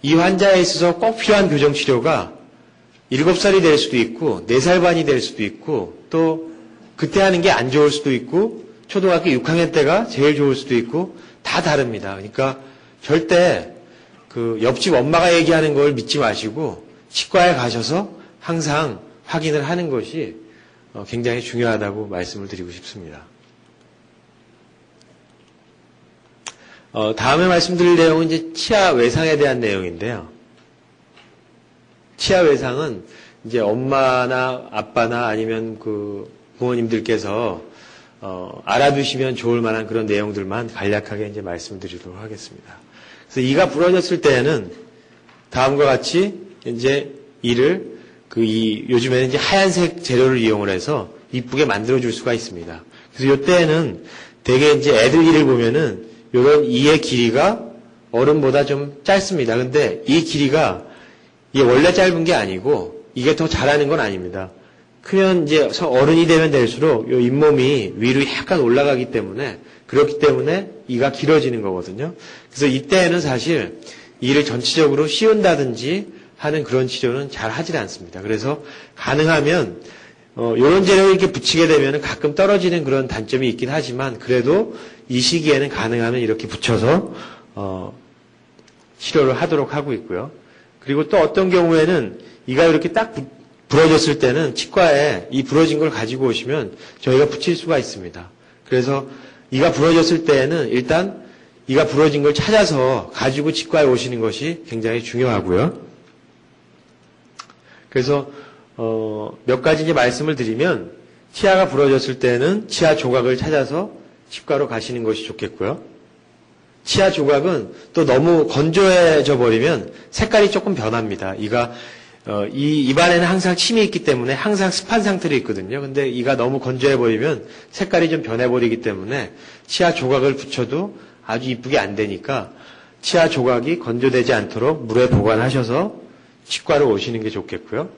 이 환자에 있어서 꼭 필요한 교정 치료가 7살이 될 수도 있고 4살 반이 될 수도 있고 또 그때 하는 게 안 좋을 수도 있고 초등학교 6학년 때가 제일 좋을 수도 있고 다 다릅니다. 그러니까 절대 그 옆집 엄마가 얘기하는 걸 믿지 마시고 치과에 가셔서 항상 확인을 하는 것이 굉장히 중요하다고 말씀을 드리고 싶습니다. 다음에 말씀드릴 내용은 이제 치아 외상에 대한 내용인데요. 치아 외상은 이제 엄마나 아빠나 아니면 그 부모님들께서 알아두시면 좋을 만한 그런 내용들만 간략하게 이제 말씀드리도록 하겠습니다. 그래서 이가 부러졌을 때에는 다음과 같이 이제 이를 요즘에는 이제 하얀색 재료를 이용을 해서 이쁘게 만들어줄 수가 있습니다. 그래서 이때에는 되게 이제 애들 이를 보면은 요런 이의 길이가 어른보다 좀 짧습니다. 근데 이 길이가 이게 원래 짧은 게 아니고 이게 더 자라는 건 아닙니다. 크면 이제 어른이 되면 될수록 이 잇몸이 위로 약간 올라가기 때문에 그렇기 때문에 이가 길어지는 거거든요. 그래서 이때는 사실 이를 전체적으로 씌운다든지 하는 그런 치료는 잘 하질 않습니다. 그래서 가능하면 이런 재료를 이렇게 붙이게 되면 가끔 떨어지는 그런 단점이 있긴 하지만 그래도 이 시기에는 가능하면 이렇게 붙여서 치료를 하도록 하고 있고요. 그리고 또 어떤 경우에는 이가 이렇게 딱 부러졌을 때는 치과에 이 부러진 걸 가지고 오시면 저희가 붙일 수가 있습니다. 그래서 이가 부러졌을 때에는 일단 이가 부러진 걸 찾아서 가지고 치과에 오시는 것이 굉장히 중요하고요. 그래서 몇 가지 이제 말씀을 드리면 치아가 부러졌을 때는 치아 조각을 찾아서 치과로 가시는 것이 좋겠고요. 치아 조각은 또 너무 건조해져 버리면 색깔이 조금 변합니다. 이가 이 입안에는 항상 침이 있기 때문에 항상 습한 상태로 있거든요. 근데 이가 너무 건조해 버리면 색깔이 좀 변해 버리기 때문에 치아 조각을 붙여도 아주 이쁘게 안 되니까 치아 조각이 건조되지 않도록 물에 보관하셔서 치과로 오시는 게 좋겠고요.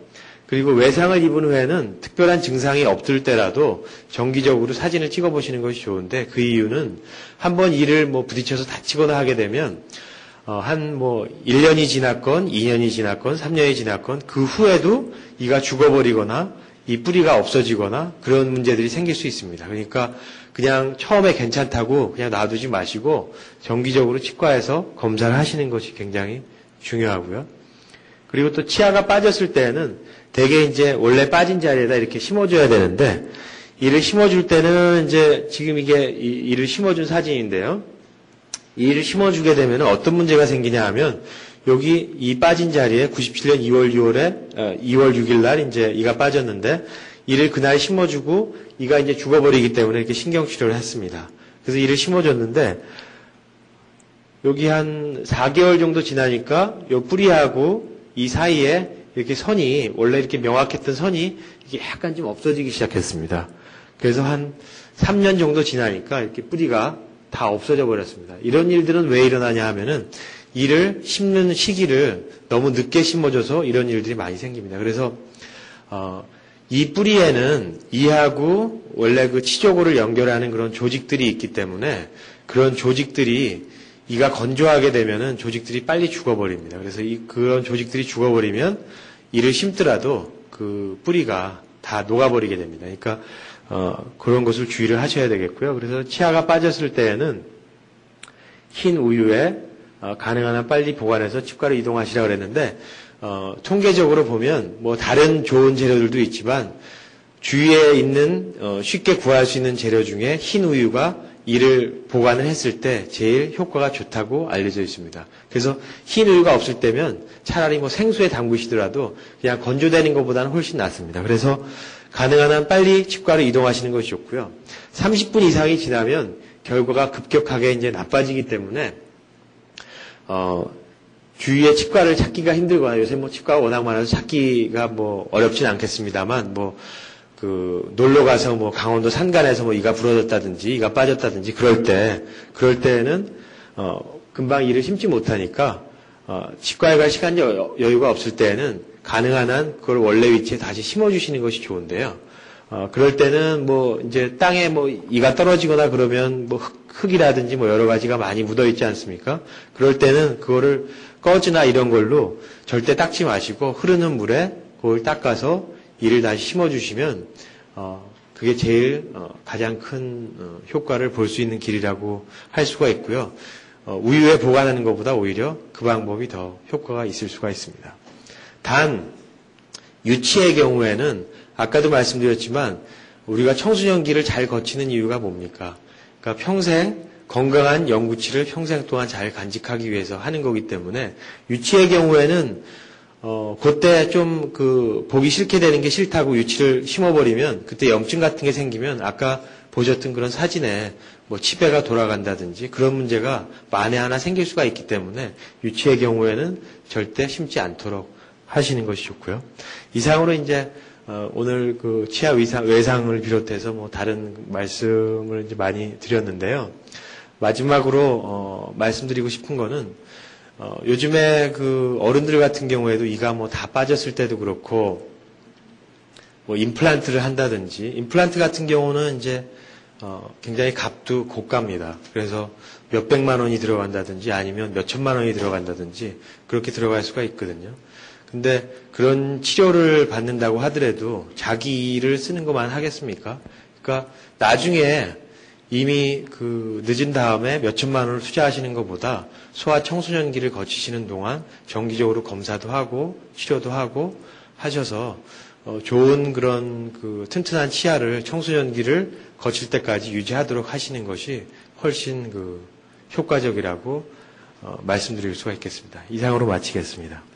그리고 외상을 입은 후에는 특별한 증상이 없을 때라도 정기적으로 사진을 찍어보시는 것이 좋은데 그 이유는 한번 이를 부딪혀서 다치거나 하게 되면 한 1년이 지났건 2년이 지났건 3년이 지났건 그 후에도 이가 죽어버리거나 이 뿌리가 없어지거나 그런 문제들이 생길 수 있습니다. 그러니까 그냥 처음에 괜찮다고 그냥 놔두지 마시고 정기적으로 치과에서 검사를 하시는 것이 굉장히 중요하고요. 그리고 또 치아가 빠졌을 때는 대개 이제 원래 빠진 자리에다 이렇게 심어줘야 되는데 이를 심어줄 때는 이제 지금 이게 이를 심어준 사진인데요. 이를 심어주게 되면 어떤 문제가 생기냐 하면 여기 이 빠진 자리에 97년 2월 6일 날 이제 이가 빠졌는데 이를 그날 심어주고 이가 이제 죽어버리기 때문에 이렇게 신경치료를 했습니다. 그래서 이를 심어줬는데 여기 한 4개월 정도 지나니까 요 뿌리하고 이 사이에 이렇게 선이 원래 이렇게 명확했던 선이 이게 약간 좀 없어지기 시작했습니다. 그래서 한 3년 정도 지나니까 이렇게 뿌리가 다 없어져 버렸습니다. 이런 일들은 왜 일어나냐 하면은 이를 심는 시기를 너무 늦게 심어줘서 이런 일들이 많이 생깁니다. 그래서 이 뿌리에는 이하고 원래 그 치조골을 연결하는 그런 조직들이 있기 때문에 그런 조직들이 이가 건조하게 되면은 조직들이 빨리 죽어버립니다. 그래서 그런 조직들이 죽어버리면 이를 심더라도 그 뿌리가 다 녹아버리게 됩니다. 그러니까 그런 것을 주의를 하셔야 되겠고요. 그래서 치아가 빠졌을 때에는 흰 우유에 가능한 한 빨리 보관해서 치과로 이동하시라고 그랬는데 통계적으로 보면 다른 좋은 재료들도 있지만 주위에 있는 쉽게 구할 수 있는 재료 중에 흰 우유가 이를 보관을 했을 때 제일 효과가 좋다고 알려져 있습니다. 그래서 흰 우유가 없을 때면 차라리 생수에 담그시더라도 그냥 건조되는 것보다는 훨씬 낫습니다. 그래서 가능한 한 빨리 치과로 이동하시는 것이 좋고요. 30분 이상이 지나면 결과가 급격하게 이제 나빠지기 때문에 주위에 치과를 찾기가 힘들거나 요새 치과가 워낙 많아서 찾기가 어렵진 않겠습니다만 놀러 가서 강원도 산간에서 이가 부러졌다든지 이가 빠졌다든지 그럴 때는 금방 이를 심지 못하니까 치과에 갈 시간 여유가 없을 때는 가능한 한 그걸 원래 위치에 다시 심어주시는 것이 좋은데요. 그럴 때는 이제 땅에 이가 떨어지거나 그러면 흙이라든지 여러 가지가 많이 묻어 있지 않습니까? 그럴 때는 그거를 꺼즈나 이런 걸로 절대 닦지 마시고 흐르는 물에 그걸 닦아서 이를 다시 심어주시면 그게 제일 가장 큰 효과를 볼 수 있는 길이라고 할 수가 있고요. 우유에 보관하는 것보다 오히려 그 방법이 더 효과가 있을 수가 있습니다. 단 유치의 경우에는 아까도 말씀드렸지만 우리가 청소년기를 잘 거치는 이유가 뭡니까? 그러니까 평생 건강한 영구치를 평생 동안 잘 간직하기 위해서 하는 거기 때문에 유치의 경우에는 그때 좀 보기 싫게 되는 게 싫다고 유치를 심어버리면 그때 염증 같은 게 생기면 아까 보셨던 그런 사진에 치배가 돌아간다든지 그런 문제가 만에 하나 생길 수가 있기 때문에 유치의 경우에는 절대 심지 않도록 하시는 것이 좋고요. 이상으로 이제 오늘 치아 외상을 비롯해서 다른 말씀을 이제 많이 드렸는데요. 마지막으로 말씀드리고 싶은 거는 요즘에 어른들 같은 경우에도 이가 다 빠졌을 때도 그렇고 뭐 임플란트를 한다든지, 임플란트 같은 경우는 이제 굉장히 값도 고가입니다. 그래서 몇백만 원이 들어간다든지 아니면 몇천만 원이 들어간다든지 그렇게 들어갈 수가 있거든요. 근데 그런 치료를 받는다고 하더라도 자기를 쓰는 것만 하겠습니까? 그러니까 나중에 이미 그 늦은 다음에 몇천만 원을 투자하시는 것보다 소아 청소년기를 거치시는 동안 정기적으로 검사도 하고 치료도 하고 하셔서 좋은 그런 그 튼튼한 치아를 청소년기를 거칠 때까지 유지하도록 하시는 것이 훨씬 그 효과적이라고 말씀드릴 수가 있겠습니다. 이상으로 마치겠습니다.